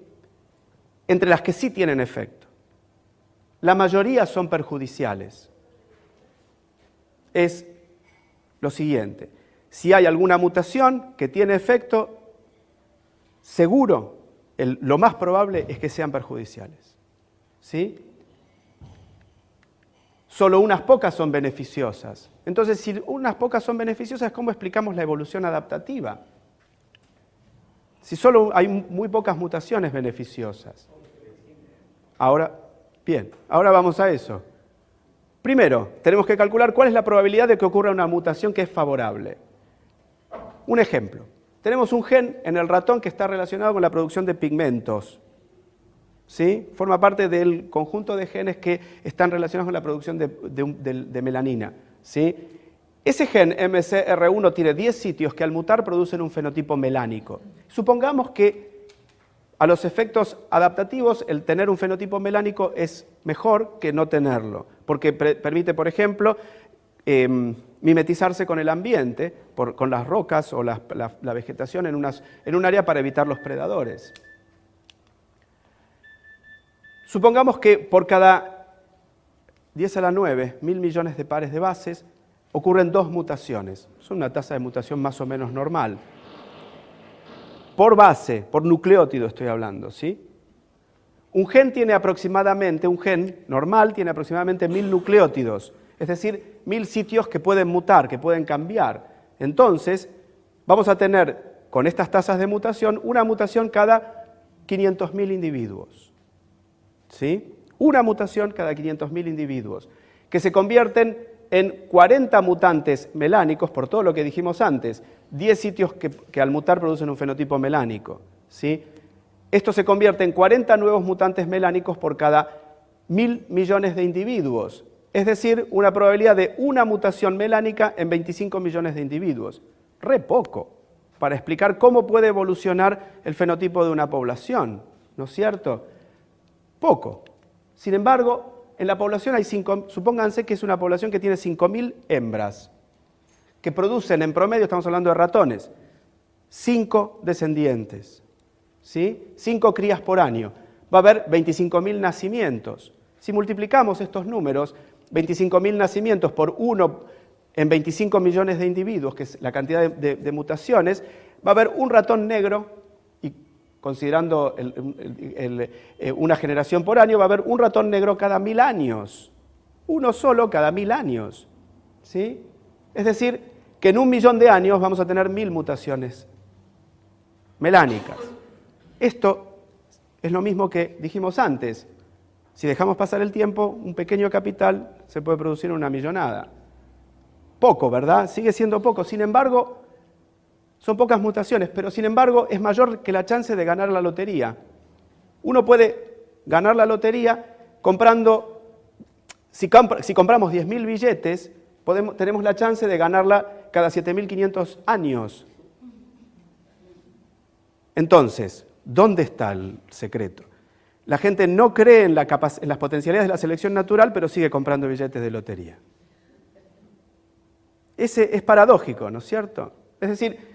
A: Entre las que sí tienen efecto. La mayoría son perjudiciales. Es lo siguiente: si hay alguna mutación que tiene efecto, seguro, lo más probable es que sean perjudiciales. ¿Sí? Solo unas pocas son beneficiosas. Entonces, si unas pocas son beneficiosas, ¿cómo explicamos la evolución adaptativa? Si solo hay muy pocas mutaciones beneficiosas. Ahora vamos a eso. Primero, tenemos que calcular cuál es la probabilidad de que ocurra una mutación que es favorable. Un ejemplo. Tenemos un gen en el ratón que está relacionado con la producción de pigmentos. ¿Sí? Forma parte del conjunto de genes que están relacionados con la producción de melanina. ¿Sí? Ese gen MCR1 tiene 10 sitios que al mutar producen un fenotipo melánico. Supongamos que a los efectos adaptativos el tener un fenotipo melánico es mejor que no tenerlo, porque permite, por ejemplo, mimetizarse con el ambiente, con las rocas o la vegetación en un área para evitar los predadores. Supongamos que por cada 10 a la 9, 1.000 millones de pares de bases, ocurren 2 mutaciones. Es una tasa de mutación más o menos normal. Por base, por nucleótido estoy hablando, ¿sí? Un gen normal tiene aproximadamente 1.000 nucleótidos, es decir, 1.000 sitios que pueden mutar, que pueden cambiar. Entonces, vamos a tener con estas tasas de mutación una mutación cada 500.000 individuos. ¿Sí? Una mutación cada 500.000 individuos, que se convierten en 40 mutantes melánicos, por todo lo que dijimos antes, 10 sitios que al mutar producen un fenotipo melánico. ¿Sí? Esto se convierte en 40 nuevos mutantes melánicos por cada 1.000 millones de individuos, es decir, una probabilidad de una mutación melánica en 25 millones de individuos. Re poco, para explicar cómo puede evolucionar el fenotipo de una población, ¿no es cierto? Poco. Sin embargo, en la población hay supónganse que es una población que tiene 5.000 hembras, que producen en promedio, estamos hablando de ratones, 5 descendientes, ¿sí? 5 crías por año. Va a haber 25.000 nacimientos. Si multiplicamos estos números, 25.000 nacimientos por 1 en 25 millones de individuos, que es la cantidad de mutaciones, va a haber un ratón negro. Considerando una generación por año, va a haber un ratón negro cada 1.000 años. Uno solo cada 1.000 años. ¿Sí? Es decir, que en 1.000.000 de años vamos a tener 1.000 mutaciones melánicas. Esto es lo mismo que dijimos antes. Si dejamos pasar el tiempo, un pequeño capital se puede producir una millonada. Poco, ¿verdad? Sigue siendo poco. Sin embargo, son pocas mutaciones, pero sin embargo es mayor que la chance de ganar la lotería. Uno puede ganar la lotería comprando, si compramos 10.000 billetes, tenemos la chance de ganarla cada 7.500 años. Entonces, ¿dónde está el secreto? La gente no cree en las potencialidades de la selección natural, pero sigue comprando billetes de lotería. Ese es paradójico, ¿no es cierto? Es decir,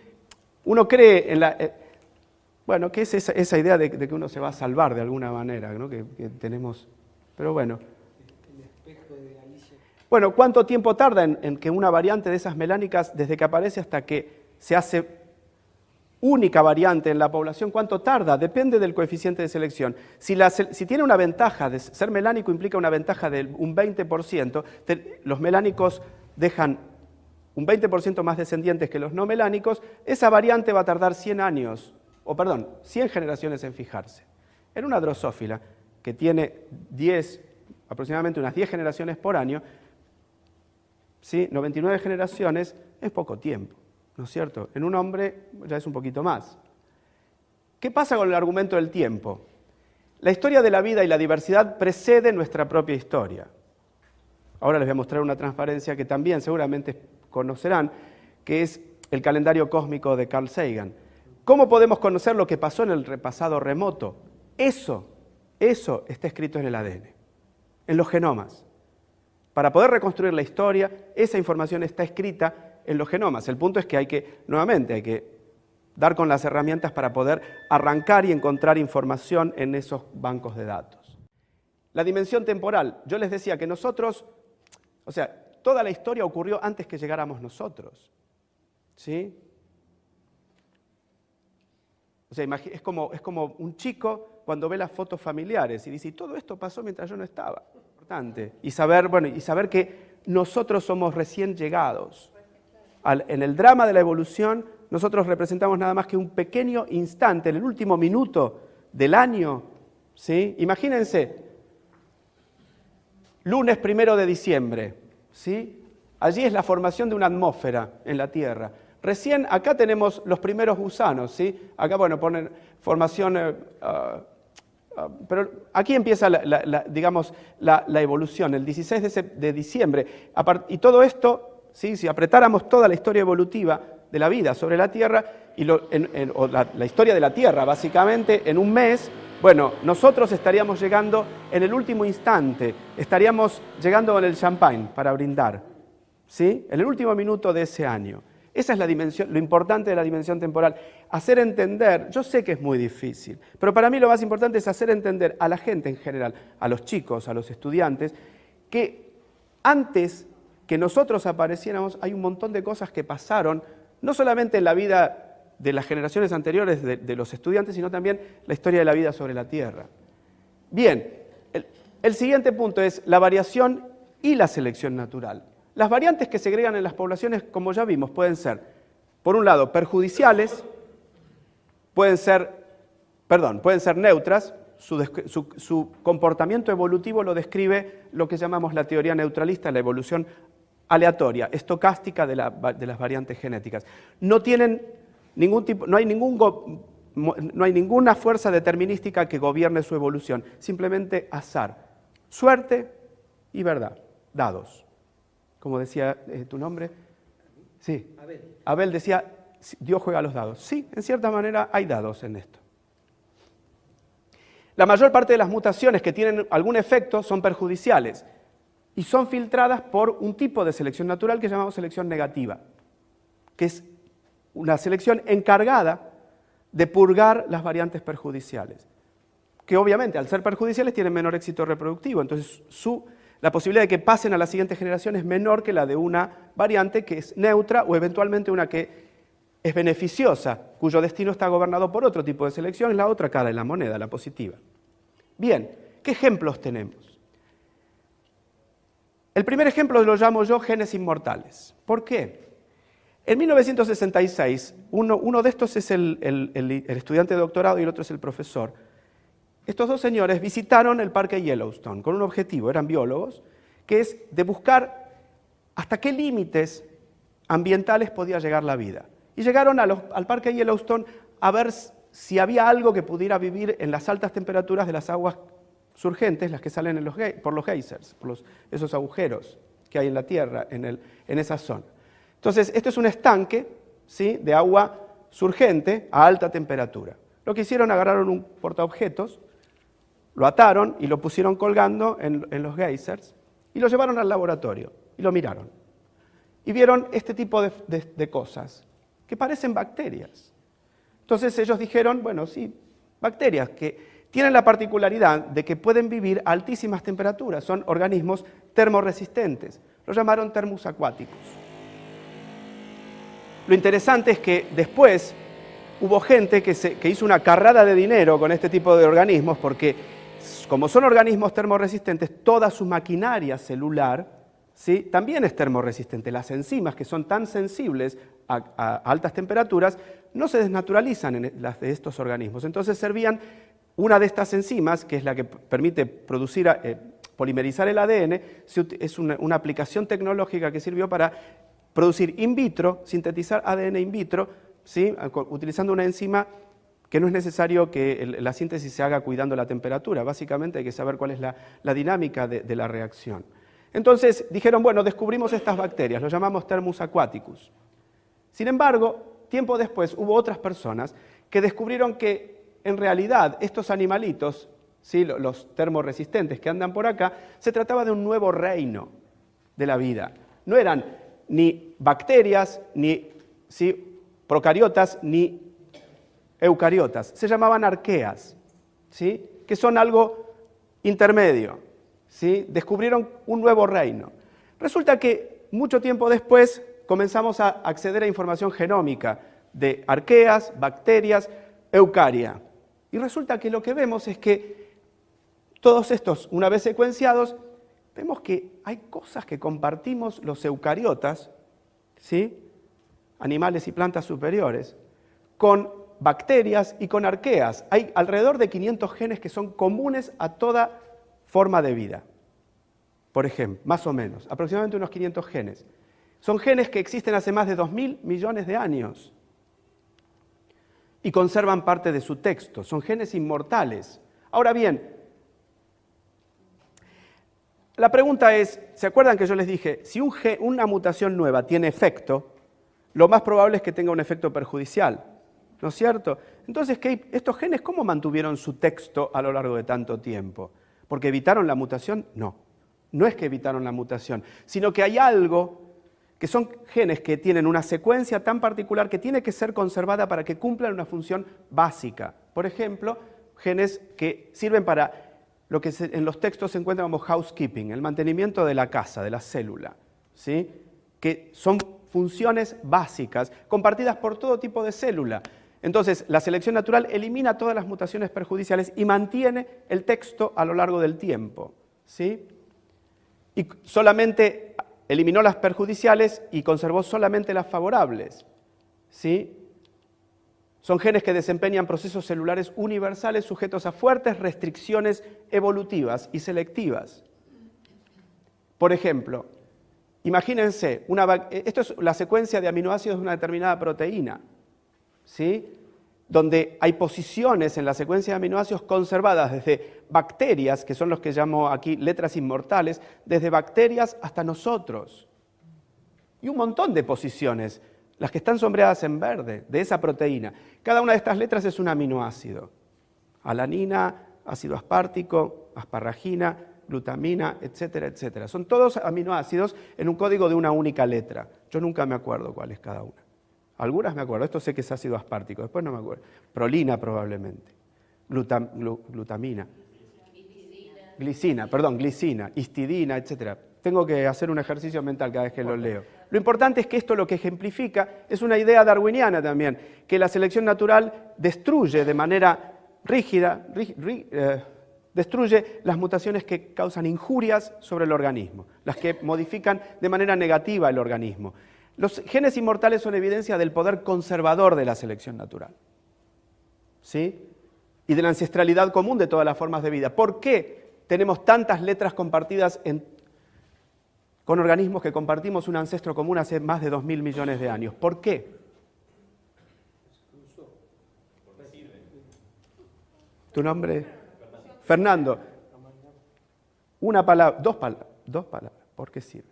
A: uno cree en que es esa idea de que uno se va a salvar de alguna manera, ¿no? que tenemos, pero bueno.
B: El espejo de Alicia.
A: Bueno, ¿cuánto tiempo tarda en que una variante de esas melánicas, desde que aparece hasta que se hace única variante en la población, cuánto tarda? Depende del coeficiente de selección. Si tiene una ventaja de ser melánico, implica una ventaja de un 20%, los melánicos dejan un 20% más descendientes que los no melánicos, esa variante va a tardar 100 generaciones en fijarse. En una drosófila, que tiene aproximadamente unas 10 generaciones por año, ¿sí? 99 generaciones es poco tiempo, ¿no es cierto? En un hombre ya es un poquito más. ¿Qué pasa con el argumento del tiempo? La historia de la vida y la diversidad precede nuestra propia historia. Ahora les voy a mostrar una transparencia que también seguramente conocerán, que es el calendario cósmico de Carl Sagan. ¿Cómo podemos conocer lo que pasó en el pasado remoto? Eso está escrito en el ADN, en los genomas. Para poder reconstruir la historia, esa información está escrita en los genomas. El punto es que hay que dar con las herramientas para poder arrancar y encontrar información en esos bancos de datos. La dimensión temporal. Yo les decía que nosotros, toda la historia ocurrió antes que llegáramos nosotros. ¿Sí? Es como un chico cuando ve las fotos familiares y dice, y todo esto pasó mientras yo no estaba. Importante. Y saber que nosotros somos recién llegados. En el drama de la evolución, nosotros representamos nada más que un pequeño instante, en el último minuto del año. ¿Sí? Imagínense, lunes 1 de diciembre, ¿sí? Allí es la formación de una atmósfera en la Tierra. Recién acá tenemos los primeros gusanos, ¿sí? Acá, ponen formación, pero aquí empieza la evolución, el 16 de diciembre. Y todo esto, ¿sí? Si apretáramos toda la historia evolutiva de la vida sobre la Tierra, o la historia de la Tierra, básicamente, en un mes, nosotros estaríamos llegando en el último instante, estaríamos llegando en el champagne para brindar, ¿sí? En el último minuto de ese año. Esa es la dimensión, lo importante de la dimensión temporal. Hacer entender, yo sé que es muy difícil, pero para mí lo más importante es hacer entender a la gente en general, a los chicos, a los estudiantes, que antes que nosotros apareciéramos hay un montón de cosas que pasaron, no solamente en la vida de las generaciones anteriores de los estudiantes, sino también la historia de la vida sobre la Tierra. Bien, el siguiente punto es la variación y la selección natural. Las variantes que se agregan en las poblaciones, como ya vimos, pueden ser, por un lado, perjudiciales, pueden ser neutras, su comportamiento evolutivo lo describe lo que llamamos la teoría neutralista, la evolución aleatoria, estocástica de las variantes genéticas. No hay ninguna fuerza determinística que gobierne su evolución, simplemente azar, suerte y verdad, dados. Como decía tu nombre, sí, Abel decía, Dios juega a los dados. Sí, en cierta manera hay dados en esto. La mayor parte de las mutaciones que tienen algún efecto son perjudiciales y son filtradas por un tipo de selección natural que llamamos selección negativa, que es una selección encargada de purgar las variantes perjudiciales, que obviamente al ser perjudiciales tienen menor éxito reproductivo, entonces la posibilidad de que pasen a la siguiente generación es menor que la de una variante que es neutra o eventualmente una que es beneficiosa, cuyo destino está gobernado por otro tipo de selección, es la otra cara de la moneda, la positiva. Bien, ¿qué ejemplos tenemos? El primer ejemplo lo llamo yo genes inmortales. ¿Por qué? En 1966, uno de estos es el estudiante de doctorado y el otro es el profesor. Estos dos señores visitaron el parque Yellowstone con un objetivo, eran biólogos, que es de buscar hasta qué límites ambientales podía llegar la vida. Y llegaron al parque Yellowstone a ver si había algo que pudiera vivir en las altas temperaturas de las aguas surgentes, las que salen por los geysers, esos agujeros que hay en la Tierra, en esa zona. Entonces, esto es un estanque, ¿sí?, de agua surgente a alta temperatura. Lo que hicieron, agarraron un portaobjetos, lo ataron y lo pusieron colgando en los geysers y lo llevaron al laboratorio y lo miraron. Y vieron este tipo de cosas que parecen bacterias. Entonces ellos dijeron, bueno, sí, bacterias que tienen la particularidad de que pueden vivir a altísimas temperaturas, son organismos termorresistentes. Lo llamaron Thermus aquaticus. Lo interesante es que después hubo gente que hizo una carrada de dinero con este tipo de organismos porque, como son organismos termorresistentes, toda su maquinaria celular, ¿sí?, también es termorresistente. Las enzimas, que son tan sensibles a altas temperaturas, no se desnaturalizan en las de estos organismos. Entonces servían una de estas enzimas, que es la que permite producir, polimerizar el ADN, es una aplicación tecnológica que sirvió para producir in vitro, sintetizar ADN in vitro, ¿sí?, utilizando una enzima que no es necesario que la síntesis se haga cuidando la temperatura. Básicamente hay que saber cuál es la dinámica de la reacción. Entonces dijeron, bueno, descubrimos estas bacterias, lo llamamos Thermus aquaticus. Sin embargo, tiempo después hubo otras personas que descubrieron que en realidad estos animalitos, ¿sí?, los termorresistentes que andan por acá, se trataba de un nuevo reino de la vida. No eran ni bacterias, ni, ¿sí?, procariotas, ni eucariotas. Se llamaban arqueas, ¿sí?, que son algo intermedio, ¿sí? Descubrieron un nuevo reino. Resulta que mucho tiempo después comenzamos a acceder a información genómica de arqueas, bacterias, eucaria. Y resulta que lo que vemos es que todos estos, una vez secuenciados, vemos que hay cosas que compartimos los eucariotas, ¿sí?, animales y plantas superiores, con bacterias y con arqueas. Hay alrededor de 500 genes que son comunes a toda forma de vida. Por ejemplo, más o menos, aproximadamente unos 500 genes. Son genes que existen hace más de 2.000 millones de años y conservan parte de su texto. Son genes inmortales. Ahora bien, la pregunta es, ¿se acuerdan que yo les dije, si una mutación nueva tiene efecto, lo más probable es que tenga un efecto perjudicial, ¿no es cierto? Entonces, ¿estos genes cómo mantuvieron su texto a lo largo de tanto tiempo? ¿Porque evitaron la mutación? No, no es que evitaron la mutación, sino que hay algo que son genes que tienen una secuencia tan particular que tiene que ser conservada para que cumplan una función básica. Por ejemplo, genes que sirven para lo que en los textos se encuentra como housekeeping, el mantenimiento de la casa, de la célula, ¿sí?, que son funciones básicas compartidas por todo tipo de célula. Entonces, la selección natural elimina todas las mutaciones perjudiciales y mantiene el texto a lo largo del tiempo, ¿sí? Y solamente eliminó las perjudiciales y conservó solamente las favorables, ¿sí? Son genes que desempeñan procesos celulares universales sujetos a fuertes restricciones evolutivas y selectivas. Por ejemplo, imagínense, esto es la secuencia de aminoácidos de una determinada proteína, ¿sí?, donde hay posiciones en la secuencia de aminoácidos conservadas desde bacterias, que son los que llamo aquí letras inmortales, desde bacterias hasta nosotros. Y un montón de posiciones, las que están sombreadas en verde, de esa proteína. Cada una de estas letras es un aminoácido. Alanina, ácido aspartico, asparragina, glutamina, etcétera, etcétera. Son todos aminoácidos en un código de una única letra. Yo nunca me acuerdo cuál es cada una. Algunas me acuerdo, esto sé que es ácido aspartico, después no me acuerdo. Prolina probablemente, glutamina, glicina, histidina, etcétera. Tengo que hacer un ejercicio mental cada vez que lo leo. Lo importante es que esto lo que ejemplifica es una idea darwiniana también, que la selección natural destruye de manera rígida, destruye las mutaciones que causan injurias sobre el organismo, las que modifican de manera negativa el organismo. Los genes inmortales son evidencia del poder conservador de la selección natural, ¿sí?, y de la ancestralidad común de todas las formas de vida. ¿Por qué tenemos tantas letras compartidas con organismos que compartimos un ancestro común hace más de 2.000 millones de años? ¿Por qué? ¿Tu nombre? Fernando. Una palabra, dos palabras. ¿Por qué sirven?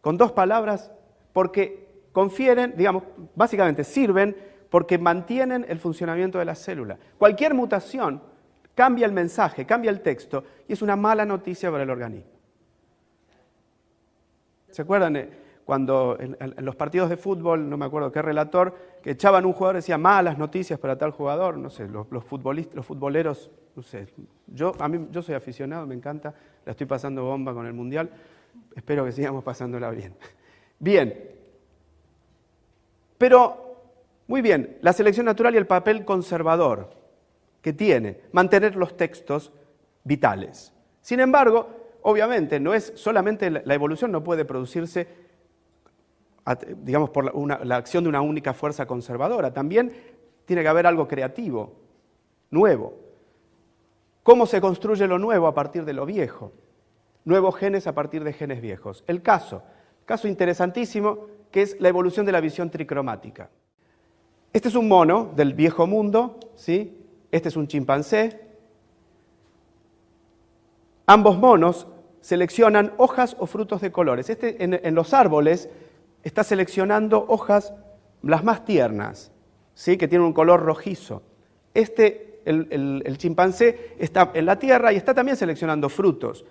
A: Con dos palabras, porque confieren, digamos, básicamente sirven porque mantienen el funcionamiento de la célula. Cualquier mutación cambia el mensaje, cambia el texto y es una mala noticia para el organismo. ¿Se acuerdan cuando en los partidos de fútbol, no me acuerdo qué relator, que echaban un jugador y decía malas noticias para tal jugador? No sé, los futboleros, no sé. Yo soy aficionado, me encanta, la estoy pasando bomba con el Mundial. Espero que sigamos pasándola bien. Bien. Pero, muy bien, la selección natural y el papel conservador que tiene mantener los textos vitales. Sin embargo, obviamente, no es solamente la evolución no puede producirse, digamos, por la acción de una única fuerza conservadora. También tiene que haber algo creativo, nuevo. ¿Cómo se construye lo nuevo a partir de lo viejo? Nuevos genes a partir de genes viejos. El caso interesantísimo, que es la evolución de la visión tricromática. Este es un mono del viejo mundo, ¿sí? Este es un chimpancé. Ambos monos seleccionan hojas o frutos de colores. Este en los árboles está seleccionando hojas las más tiernas, ¿sí? Que tienen un color rojizo. El chimpancé está en la tierra y está también seleccionando frutos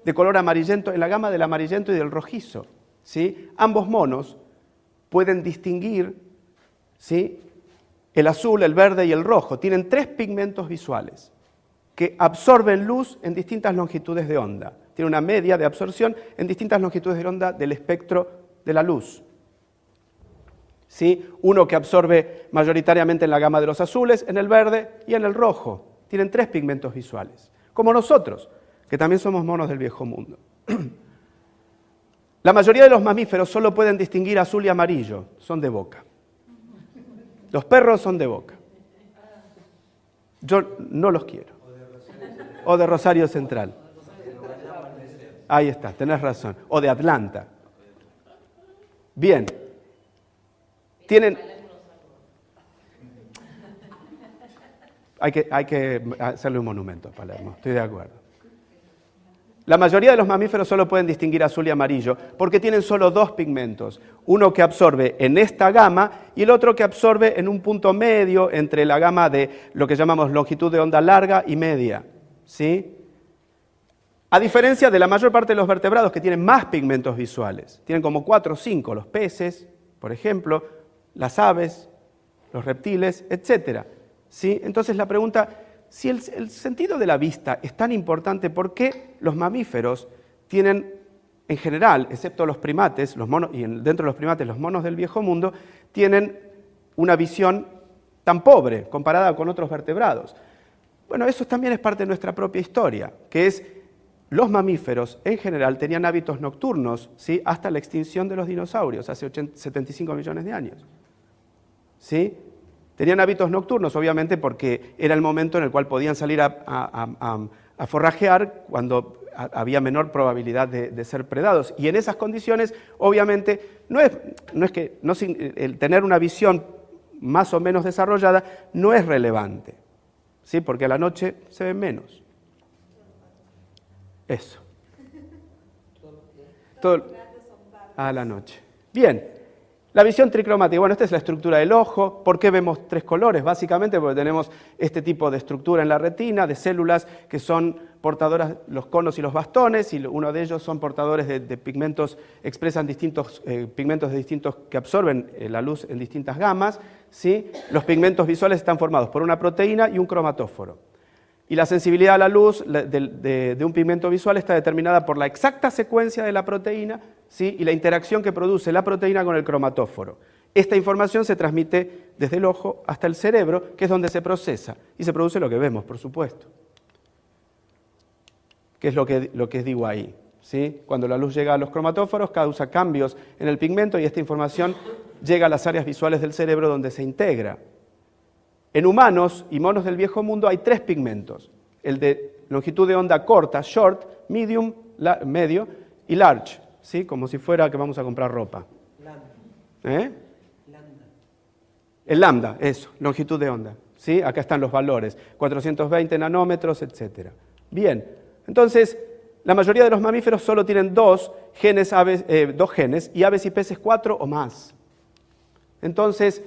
A: de color amarillento, en la gama del amarillento y del rojizo, ¿sí? Ambos monos pueden distinguir, ¿sí?, el azul, el verde y el rojo. Tienen 3 pigmentos visuales que absorben luz en distintas longitudes de onda. Tienen una media de absorción en distintas longitudes de onda del espectro de la luz. ¿Sí? Uno que absorbe mayoritariamente en la gama de los azules, en el verde y en el rojo. Tienen 3 pigmentos visuales, como nosotros, que también somos monos del viejo mundo. La mayoría de los mamíferos solo pueden distinguir azul y amarillo, son de boca. Los perros son de boca. Yo no los quiero. O de Rosario Central. Ahí está, tenés razón. O de Atlanta. Bien. Tienen... Hay que hacerle un monumento a Palermo, estoy de acuerdo. La mayoría de los mamíferos solo pueden distinguir azul y amarillo porque tienen solo 2 pigmentos. Uno que absorbe en esta gama y el otro que absorbe en un punto medio entre la gama de lo que llamamos longitud de onda larga y media, ¿sí? A diferencia de la mayor parte de los vertebrados que tienen más pigmentos visuales. Tienen como 4 o 5, los peces, por ejemplo, las aves, los reptiles, etc. ¿Sí? Entonces la pregunta... Si el sentido de la vista es tan importante, ¿por qué los mamíferos tienen, en general, excepto los primates, los monos, y dentro de los primates, los monos del viejo mundo, tienen una visión tan pobre comparada con otros vertebrados? Bueno, eso también es parte de nuestra propia historia, que es los mamíferos, en general, tenían hábitos nocturnos, ¿sí?, hasta la extinción de los dinosaurios, hace 75 millones de años. ¿Sí? Tenían hábitos nocturnos, obviamente, porque era el momento en el cual podían salir a forrajear cuando había menor probabilidad de ser predados. Y en esas condiciones, obviamente, el tener una visión más o menos desarrollada no es relevante, ¿sí? Porque a la noche se ven menos. Eso. Todo a la noche. Bien. La visión tricromática, bueno, esta es la estructura del ojo. ¿Por qué vemos 3 colores? Básicamente porque tenemos este tipo de estructura en la retina, de células que son portadoras, los conos y los bastones, y uno de ellos son portadores de pigmentos, expresan distintos pigmentos que absorben la luz en distintas gamas, ¿sí? Los pigmentos visuales están formados por una proteína y un cromatóforo. Y la sensibilidad a la luz de un pigmento visual está determinada por la exacta secuencia de la proteína, ¿sí?, y la interacción que produce la proteína con el cromatóforo. Esta información se transmite desde el ojo hasta el cerebro, que es donde se procesa, y se produce lo que vemos, por supuesto. ¿Qué es lo que digo ahí? ¿Sí? Cuando la luz llega a los cromatóforos, causa cambios en el pigmento y esta información llega a las áreas visuales del cerebro donde se integra. En humanos y monos del viejo mundo hay 3 pigmentos, el de longitud de onda corta, short, medium, medio, y large, ¿sí? Como si fuera que vamos a comprar ropa.
B: Lambda.
A: Lambda. El lambda, eso, longitud de onda, ¿sí? Acá están los valores, 420 nanómetros, etc. Bien, entonces, la mayoría de los mamíferos solo tienen 2 genes, y aves y peces 4 o más. Entonces,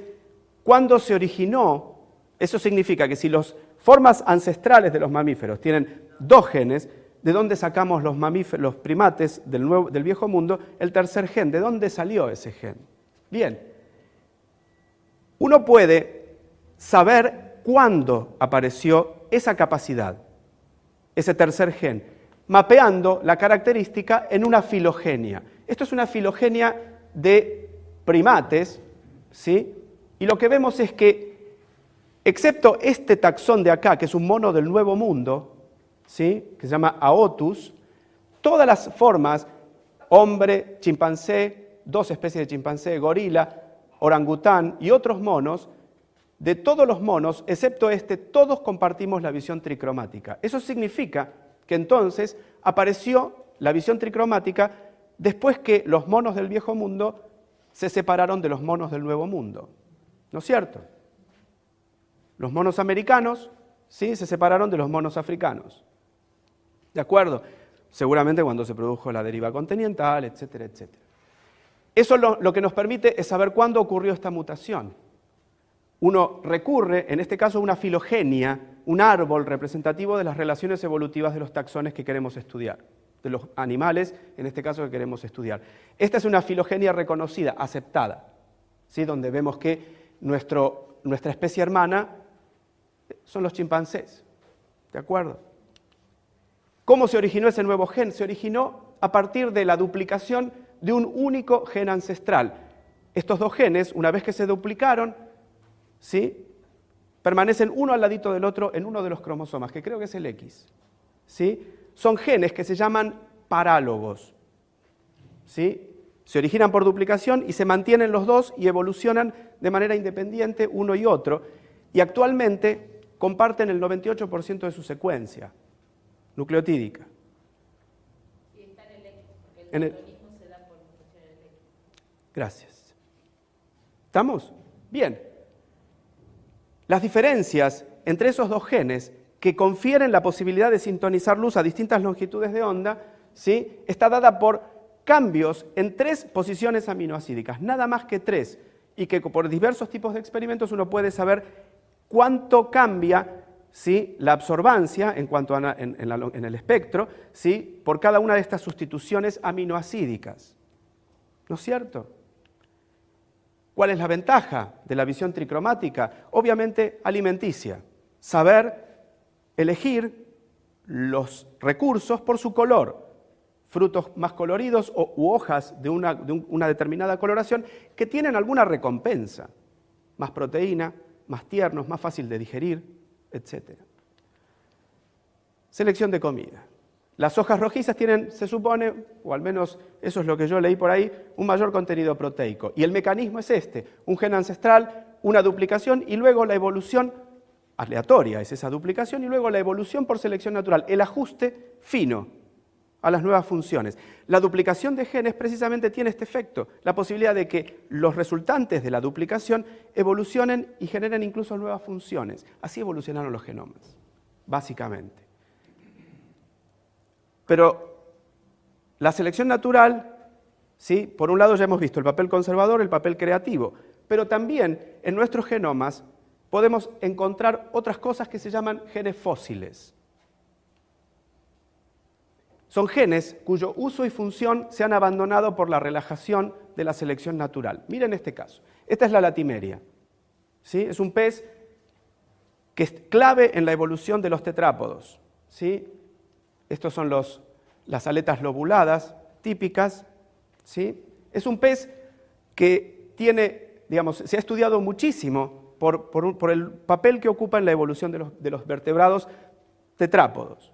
A: ¿cuándo se originó? Eso significa que si las formas ancestrales de los mamíferos tienen 2 genes, ¿de dónde sacamos los primates del viejo mundo el tercer gen? ¿De dónde salió ese gen? Bien, uno puede saber cuándo apareció esa capacidad, ese tercer gen, mapeando la característica en una filogenia. Esto es una filogenia de primates, ¿sí? Y lo que vemos es que, excepto este taxón de acá, que es un mono del Nuevo Mundo, ¿sí? Que se llama Aotus, todas las formas, hombre, chimpancé, dos especies de chimpancé, gorila, orangután y otros monos, de todos los monos, excepto este, todos compartimos la visión tricromática. Eso significa que entonces apareció la visión tricromática después que los monos del Viejo Mundo se separaron de los monos del Nuevo Mundo. ¿No es cierto? Los monos americanos, ¿sí?, se separaron de los monos africanos. ¿De acuerdo? Seguramente cuando se produjo la deriva continental, etcétera, etcétera. Eso lo que nos permite es saber cuándo ocurrió esta mutación. Uno recurre, en este caso, a una filogenia, un árbol representativo de las relaciones evolutivas de los taxones que queremos estudiar, de los animales, en este caso, que queremos estudiar. Esta es una filogenia reconocida, aceptada, ¿sí?, donde vemos que nuestra especie hermana son los chimpancés. ¿De acuerdo? ¿Cómo se originó ese nuevo gen? Se originó a partir de la duplicación de un único gen ancestral. Estos dos genes, una vez que se duplicaron, ¿sí?, permanecen uno al ladito del otro en uno de los cromosomas, que creo que es el X. ¿Sí? Son genes que se llaman parálogos. ¿Sí? Se originan por duplicación y se mantienen los dos y evolucionan de manera independiente uno y otro. Y actualmente comparten el 98% de su secuencia nucleotídica.
D: Sí, está en el X, porque el daltonismo se da por mutación en el X.
A: Gracias. ¿Estamos? Bien. Las diferencias entre esos dos genes que confieren la posibilidad de sintonizar luz a distintas longitudes de onda, ¿sí?, está dada por cambios en 3 posiciones aminoácidicas, nada más que 3, y que por diversos tipos de experimentos uno puede saber cuánto cambia, ¿sí?, la absorbancia en cuanto a en el espectro, ¿sí?, por cada una de estas sustituciones aminoácidicas. ¿No es cierto? ¿Cuál es la ventaja de la visión tricromática? Obviamente alimenticia. Saber elegir los recursos por su color. Frutos más coloridos u hojas de una determinada coloración que tienen alguna recompensa. Más proteína, más tiernos, más fácil de digerir, etc. Selección de comida. Las hojas rojizas tienen, se supone, o al menos eso es lo que yo leí por ahí, un mayor contenido proteico. Y el mecanismo es este, un gen ancestral, una duplicación y luego la evolución aleatoria, es esa duplicación, y luego la evolución por selección natural, el ajuste fino a las nuevas funciones. La duplicación de genes precisamente tiene este efecto, la posibilidad de que los resultantes de la duplicación evolucionen y generen incluso nuevas funciones. Así evolucionaron los genomas, básicamente. Pero la selección natural, ¿sí?, por un lado ya hemos visto el papel conservador, el papel creativo, pero también en nuestros genomas podemos encontrar otras cosas que se llaman genes fósiles. Son genes cuyo uso y función se han abandonado por la relajación de la selección natural. Miren este caso. Esta es la latimeria. ¿Sí? Es un pez que es clave en la evolución de los tetrápodos. ¿Sí? Estos son las aletas lobuladas típicas. ¿Sí? Es un pez que tiene, digamos, se ha estudiado muchísimo por el papel que ocupa en la evolución de los vertebrados tetrápodos.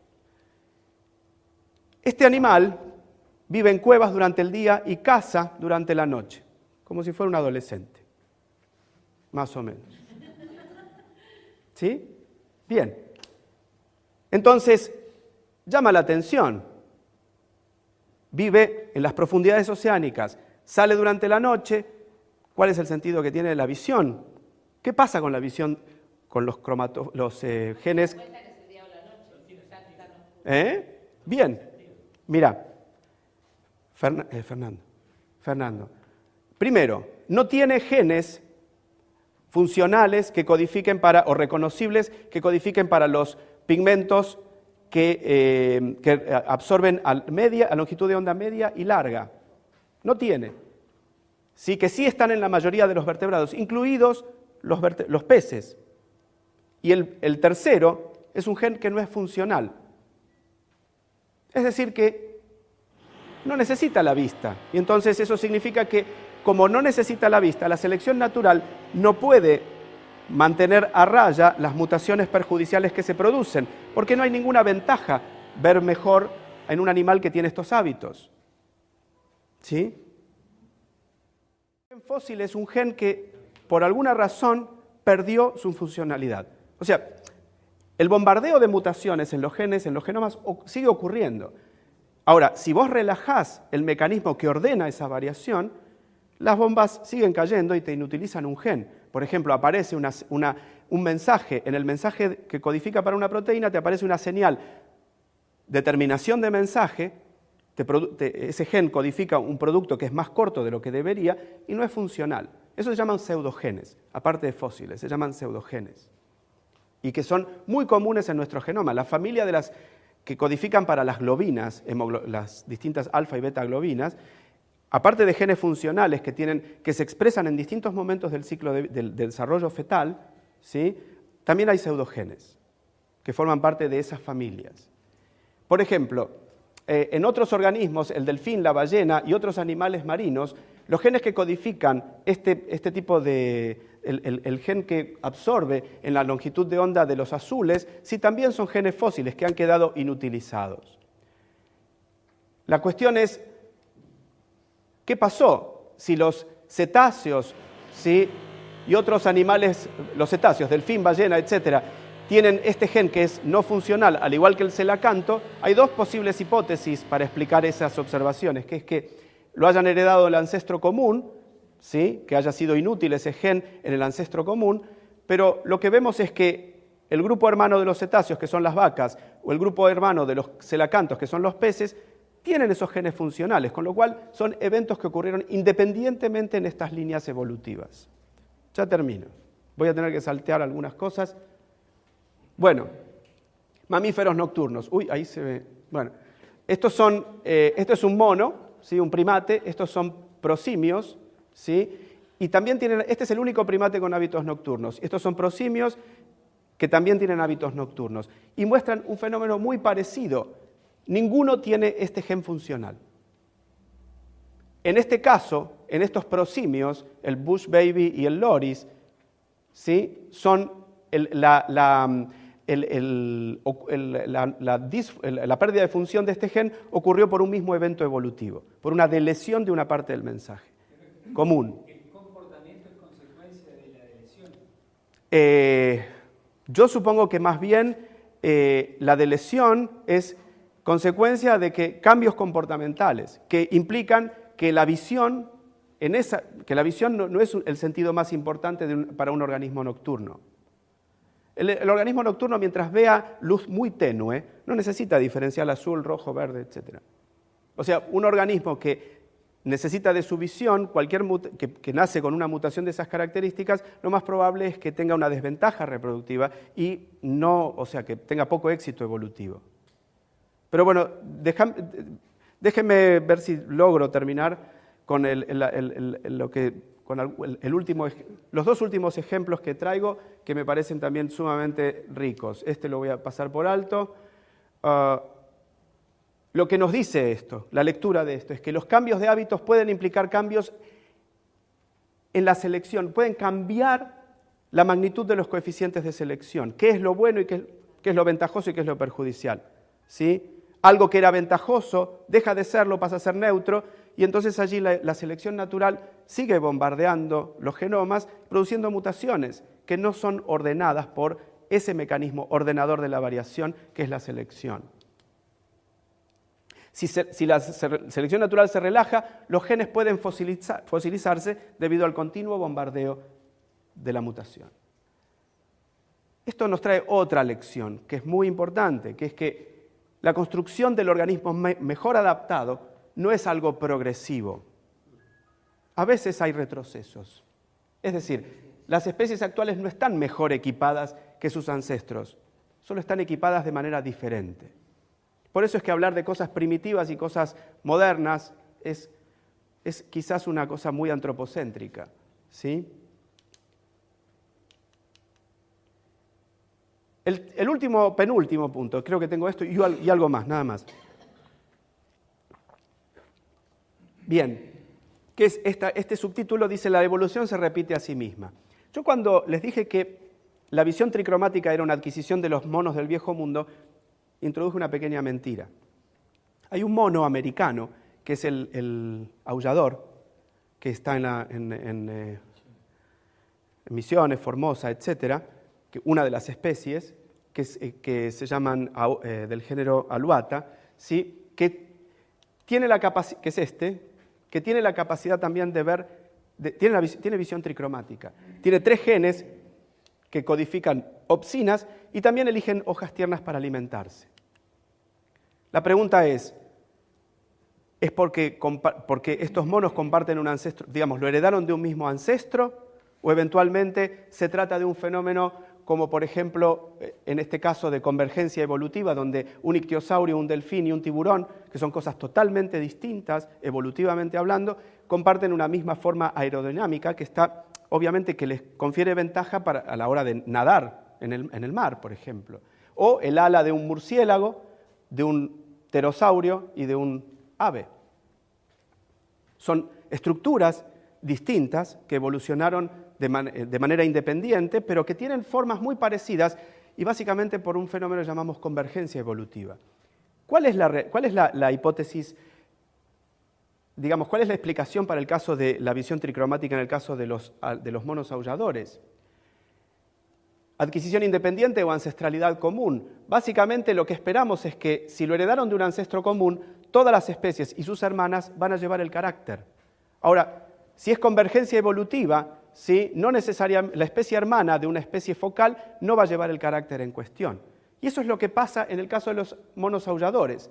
A: Este animal vive en cuevas durante el día y caza durante la noche, como si fuera un adolescente, más o menos. ¿Sí? Bien. Entonces, llama la atención. Vive en las profundidades oceánicas, sale durante la noche. ¿Cuál es el sentido que tiene la visión? ¿Qué pasa con la visión, con los genes? Bien. Mira, Fernando. Primero, no tiene genes funcionales que codifiquen para, o reconocibles que codifiquen para los pigmentos que absorben a longitud de onda media y larga. No tiene. Sí, que sí están en la mayoría de los vertebrados, incluidos los peces. Y el tercero es un gen que no es funcional. Es decir, que no necesita la vista. Y entonces eso significa que, como no necesita la vista, la selección natural no puede mantener a raya las mutaciones perjudiciales que se producen, porque no hay ninguna ventaja ver mejor en un animal que tiene estos hábitos. ¿Sí? El gen fósil es un gen que, por alguna razón, perdió su funcionalidad. O sea, el bombardeo de mutaciones en los genes, en los genomas, sigue ocurriendo. Ahora, si vos relajás el mecanismo que ordena esa variación, las bombas siguen cayendo y te inutilizan un gen. Por ejemplo, aparece un mensaje, en el mensaje que codifica para una proteína te aparece una señal de terminación de mensaje, ese gen codifica un producto que es más corto de lo que debería y no es funcional. Eso se llaman pseudogenes, aparte de fósiles, se llaman pseudogenes. Y que son muy comunes en nuestro genoma. La familia de las que codifican para las globinas, las distintas alfa y beta globinas, aparte de genes funcionales que se expresan en distintos momentos del ciclo del desarrollo fetal, ¿sí? También hay pseudogenes que forman parte de esas familias. Por ejemplo, en otros organismos, el delfín, la ballena y otros animales marinos, los genes que codifican este tipo de... El gen que absorbe en la longitud de onda de los azules, sí también son genes fósiles que han quedado inutilizados. La cuestión es, ¿qué pasó si los cetáceos, ¿sí? y otros animales, los cetáceos, delfín, ballena, etcétera, tienen este gen que es no funcional, al igual que el celacanto? Hay dos posibles hipótesis para explicar esas observaciones, que es que lo hayan heredado del ancestro común, ¿sí? que haya sido inútil ese gen en el ancestro común, pero lo que vemos es que el grupo hermano de los cetáceos, que son las vacas, o el grupo hermano de los celacantos, que son los peces, tienen esos genes funcionales, con lo cual son eventos que ocurrieron independientemente en estas líneas evolutivas. Ya termino. Voy a tener que saltear algunas cosas. Bueno, mamíferos nocturnos. Uy, ahí se ve. Bueno, esto es un mono, ¿sí? un primate, estos son prosimios, ¿sí? y también este es el único primate con hábitos nocturnos. Estos son prosimios que también tienen hábitos nocturnos y muestran un fenómeno muy parecido. Ninguno tiene este gen funcional. En este caso, en estos prosimios, el bush baby y el loris, ¿sí? son la pérdida de función de este gen ocurrió por un mismo evento evolutivo, por una delesión de una parte del mensaje común.
E: ¿El comportamiento es consecuencia de la delesión?
A: Yo supongo que más bien la delesión es consecuencia de que cambios comportamentales que implican que la visión, no es el sentido más importante para un organismo nocturno. El organismo nocturno, mientras vea luz muy tenue, no necesita diferencial azul, rojo, verde, etc. O sea, un organismo que necesita de su visión, que nace con una mutación de esas características, lo más probable es que tenga una desventaja reproductiva y que tenga poco éxito evolutivo. Pero bueno, déjenme ver si logro terminar con los dos últimos ejemplos que traigo, que me parecen también sumamente ricos. Este lo voy a pasar por alto. Lo que nos dice esto, la lectura de esto, es que los cambios de hábitos pueden implicar cambios en la selección, pueden cambiar la magnitud de los coeficientes de selección, qué es lo bueno y qué es lo ventajoso y qué es lo perjudicial, ¿sí? Algo que era ventajoso deja de serlo, pasa a ser neutro, y entonces allí la selección natural sigue bombardeando los genomas, produciendo mutaciones que no son ordenadas por ese mecanismo ordenador de la variación que es la selección. Si la selección natural se relaja, los genes pueden fosilizarse debido al continuo bombardeo de la mutación. Esto nos trae otra lección que es muy importante, que es que la construcción del organismo mejor adaptado no es algo progresivo. A veces hay retrocesos. Es decir, las especies actuales no están mejor equipadas que sus ancestros, solo están equipadas de manera diferente. Por eso es que hablar de cosas primitivas y cosas modernas es quizás una cosa muy antropocéntrica, ¿sí? El penúltimo punto, creo que tengo esto y algo más, nada más. Bien, que es este subtítulo dice la evolución se repite a sí misma. Yo cuando les dije que la visión tricromática era una adquisición de los monos del viejo mundo, introduje una pequeña mentira. Hay un mono americano, que es el aullador, que está en Misiones, Formosa, etcétera, que una de las especies que se llaman del género Aluata, ¿sí? que tiene la capacidad, que es que tiene la capacidad también de ver, tiene visión tricromática. Tiene 3 genes que codifican opsinas y también eligen hojas tiernas para alimentarse. La pregunta es porque estos monos comparten un ancestro, digamos, lo heredaron de un mismo ancestro, o eventualmente se trata de un fenómeno como, por ejemplo, en este caso de convergencia evolutiva, donde un ictiosaurio, un delfín y un tiburón, que son cosas totalmente distintas, evolutivamente hablando, comparten una misma forma aerodinámica que está, obviamente, que les confiere ventaja a la hora de nadar en el mar, por ejemplo. O el ala de un murciélago, de un pterosaurio y de un ave. Son estructuras distintas que evolucionaron de manera independiente, pero que tienen formas muy parecidas y básicamente por un fenómeno que llamamos convergencia evolutiva. ¿Cuál es la hipótesis, digamos, cuál es la explicación para el caso de la visión tricromática en el caso de los monos aulladores? Adquisición independiente o ancestralidad común. Básicamente lo que esperamos es que si lo heredaron de un ancestro común, todas las especies y sus hermanas van a llevar el carácter. Ahora, si es convergencia evolutiva, ¿sí? No necesariamente la especie hermana de una especie focal no va a llevar el carácter en cuestión. Y eso es lo que pasa en el caso de los monos aulladores.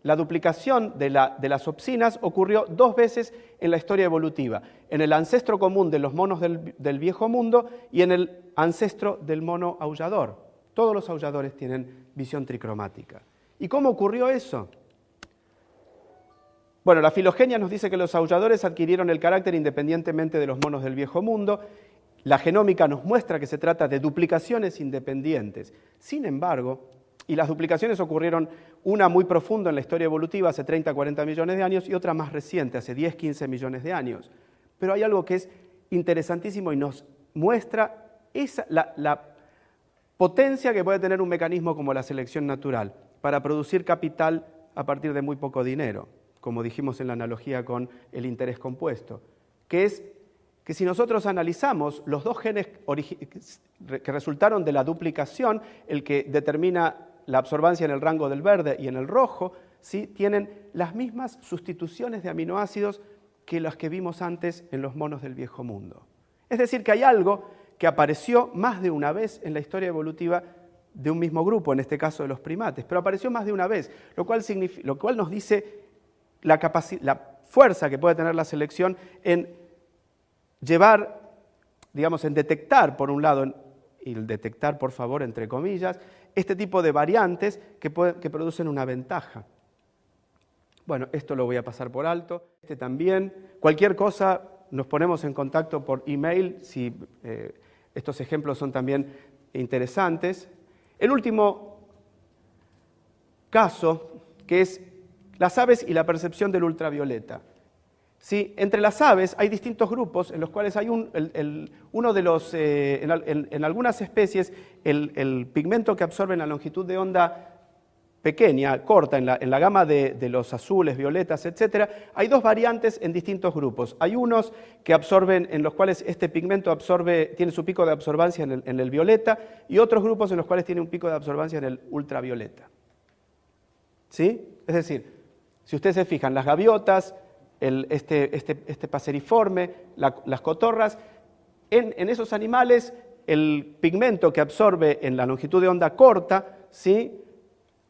A: La duplicación de las opsinas ocurrió 2 veces en la historia evolutiva, en el ancestro común de los monos del viejo mundo y en el ancestro del mono aullador. Todos los aulladores tienen visión tricromática. ¿Y cómo ocurrió eso? Bueno, la filogenia nos dice que los aulladores adquirieron el carácter independientemente de los monos del viejo mundo. La genómica nos muestra que se trata de duplicaciones independientes. Sin embargo, y las duplicaciones ocurrieron una muy profunda en la historia evolutiva hace 30, 40 millones de años y otra más reciente, hace 10, 15 millones de años. Pero hay algo que es interesantísimo y nos muestra la potencia que puede tener un mecanismo como la selección natural para producir capital a partir de muy poco dinero, como dijimos en la analogía con el interés compuesto, que es que si nosotros analizamos los 2 genes que resultaron de la duplicación, el que determina la absorbancia en el rango del verde y en el rojo, ¿sí? Tienen las mismas sustituciones de aminoácidos que las que vimos antes en los monos del viejo mundo. Es decir, que hay algo que apareció más de una vez en la historia evolutiva de un mismo grupo, en este caso de los primates, pero apareció más de una vez, lo cual nos dice la fuerza que puede tener la selección en llevar, digamos, en detectar, por un lado, y el detectar, por favor, entre comillas, este tipo de variantes que producen una ventaja. Bueno, esto lo voy a pasar por alto. También, cualquier cosa, nos ponemos en contacto por email, si estos ejemplos son también interesantes. El último caso, que es las aves y la percepción del ultravioleta. ¿Sí? Entre las aves hay distintos grupos en los cuales hay uno de los, en algunas especies, el pigmento que absorben a longitud de onda pequeña, corta, en la gama de los azules, violetas, etc., hay 2 variantes en distintos grupos. Hay unos que absorben, en los cuales este pigmento tiene su pico de absorbancia en el violeta, y otros grupos en los cuales tiene un pico de absorbancia en el ultravioleta. ¿Sí? Es decir, si ustedes se fijan, las gaviotas, este paseriforme, las cotorras, en esos animales el pigmento que absorbe en la longitud de onda corta, ¿sí?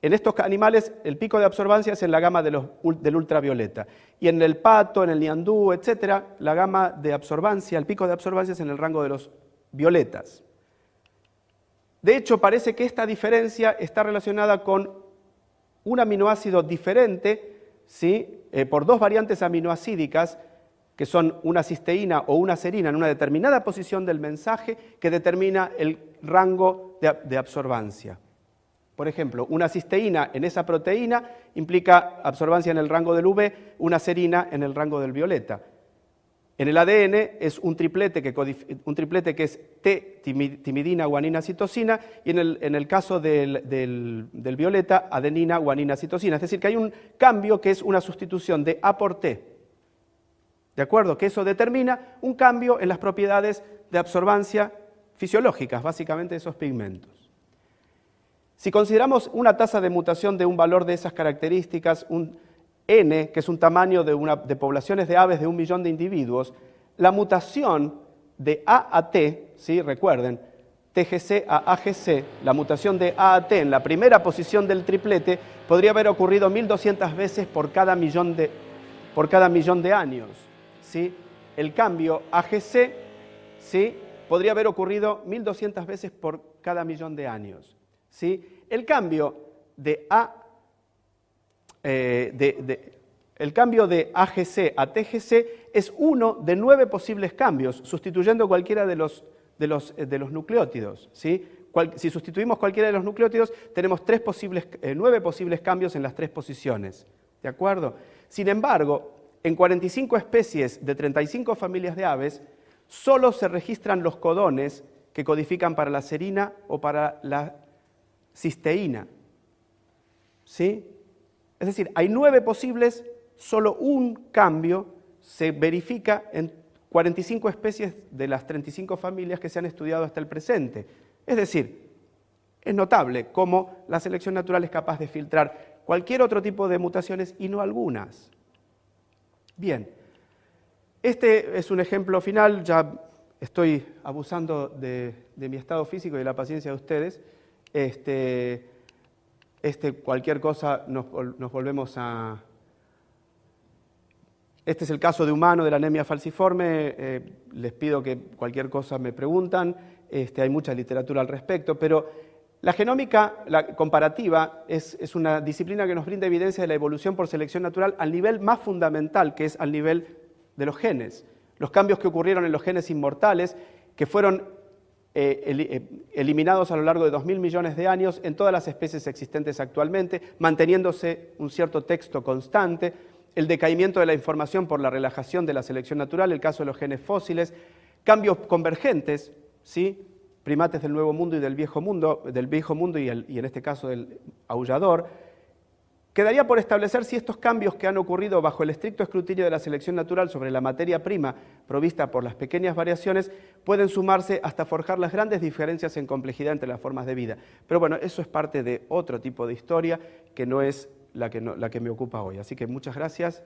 A: En estos animales el pico de absorbancia es en la gama del ultravioleta. Y en el pato, en el ñandú, etc., la gama de absorbancia, el pico de absorbancia es en el rango de los violetas. De hecho, parece que esta diferencia está relacionada con un aminoácido diferente, ¿sí? Por 2 variantes aminoacídicas, que son una cisteína o una serina en una determinada posición del mensaje que determina el rango de absorbancia. Por ejemplo, una cisteína en esa proteína implica absorbancia en el rango del UV, una serina en el rango del violeta. En el ADN es un triplete que es T, timidina, guanina, citosina, y en el caso del violeta, adenina, guanina, citosina. Es decir, que hay un cambio que es una sustitución de A por T. ¿De acuerdo? Que eso determina un cambio en las propiedades de absorbancia fisiológicas, básicamente de esos pigmentos. Si consideramos una tasa de mutación de un valor de esas características, un N, que es un tamaño de poblaciones de aves de 1 millón de individuos, la mutación de A a T, ¿sí? Recuerden, TGC a AGC, la mutación de A a T en la primera posición del triplete podría haber ocurrido 1200 veces por cada millón de años, ¿sí? El cambio AGC, ¿sí? Podría haber ocurrido 1200 veces por cada millón de años, ¿sí? El cambio de AGC a TGC es uno de 9 posibles cambios, sustituyendo cualquiera de los nucleótidos, ¿sí? Si sustituimos cualquiera de los nucleótidos, tenemos 9 posibles cambios en las 3 posiciones, ¿de acuerdo? Sin embargo, en 45 especies de 35 familias de aves, solo se registran los codones que codifican para la serina o para la cisteína, ¿sí? Es decir, hay 9 posibles, solo un cambio se verifica en 45 especies de las 35 familias que se han estudiado hasta el presente. Es decir, es notable cómo la selección natural es capaz de filtrar cualquier otro tipo de mutaciones y no algunas. Bien, este es un ejemplo final, ya estoy abusando de mi estado físico y de la paciencia de ustedes. Cualquier cosa nos volvemos a... Este es el caso de humano de la anemia falciforme, les pido que cualquier cosa me preguntan, hay mucha literatura al respecto, pero la genómica comparativa es una disciplina que nos brinda evidencia de la evolución por selección natural al nivel más fundamental, que es al nivel de los genes. Los cambios que ocurrieron en los genes inmortales, que fueron eliminados a lo largo de 2.000 millones de años en todas las especies existentes actualmente, manteniéndose un cierto texto constante, el decaimiento de la información por la relajación de la selección natural, el caso de los genes fósiles, cambios convergentes, ¿sí? Primates del Nuevo Mundo y del Viejo Mundo y en este caso del aullador. Quedaría por establecer si estos cambios que han ocurrido bajo el estricto escrutinio de la selección natural sobre la materia prima provista por las pequeñas variaciones pueden sumarse hasta forjar las grandes diferencias en complejidad entre las formas de vida. Pero bueno, eso es parte de otro tipo de historia que no es la que me ocupa hoy. Así que muchas gracias.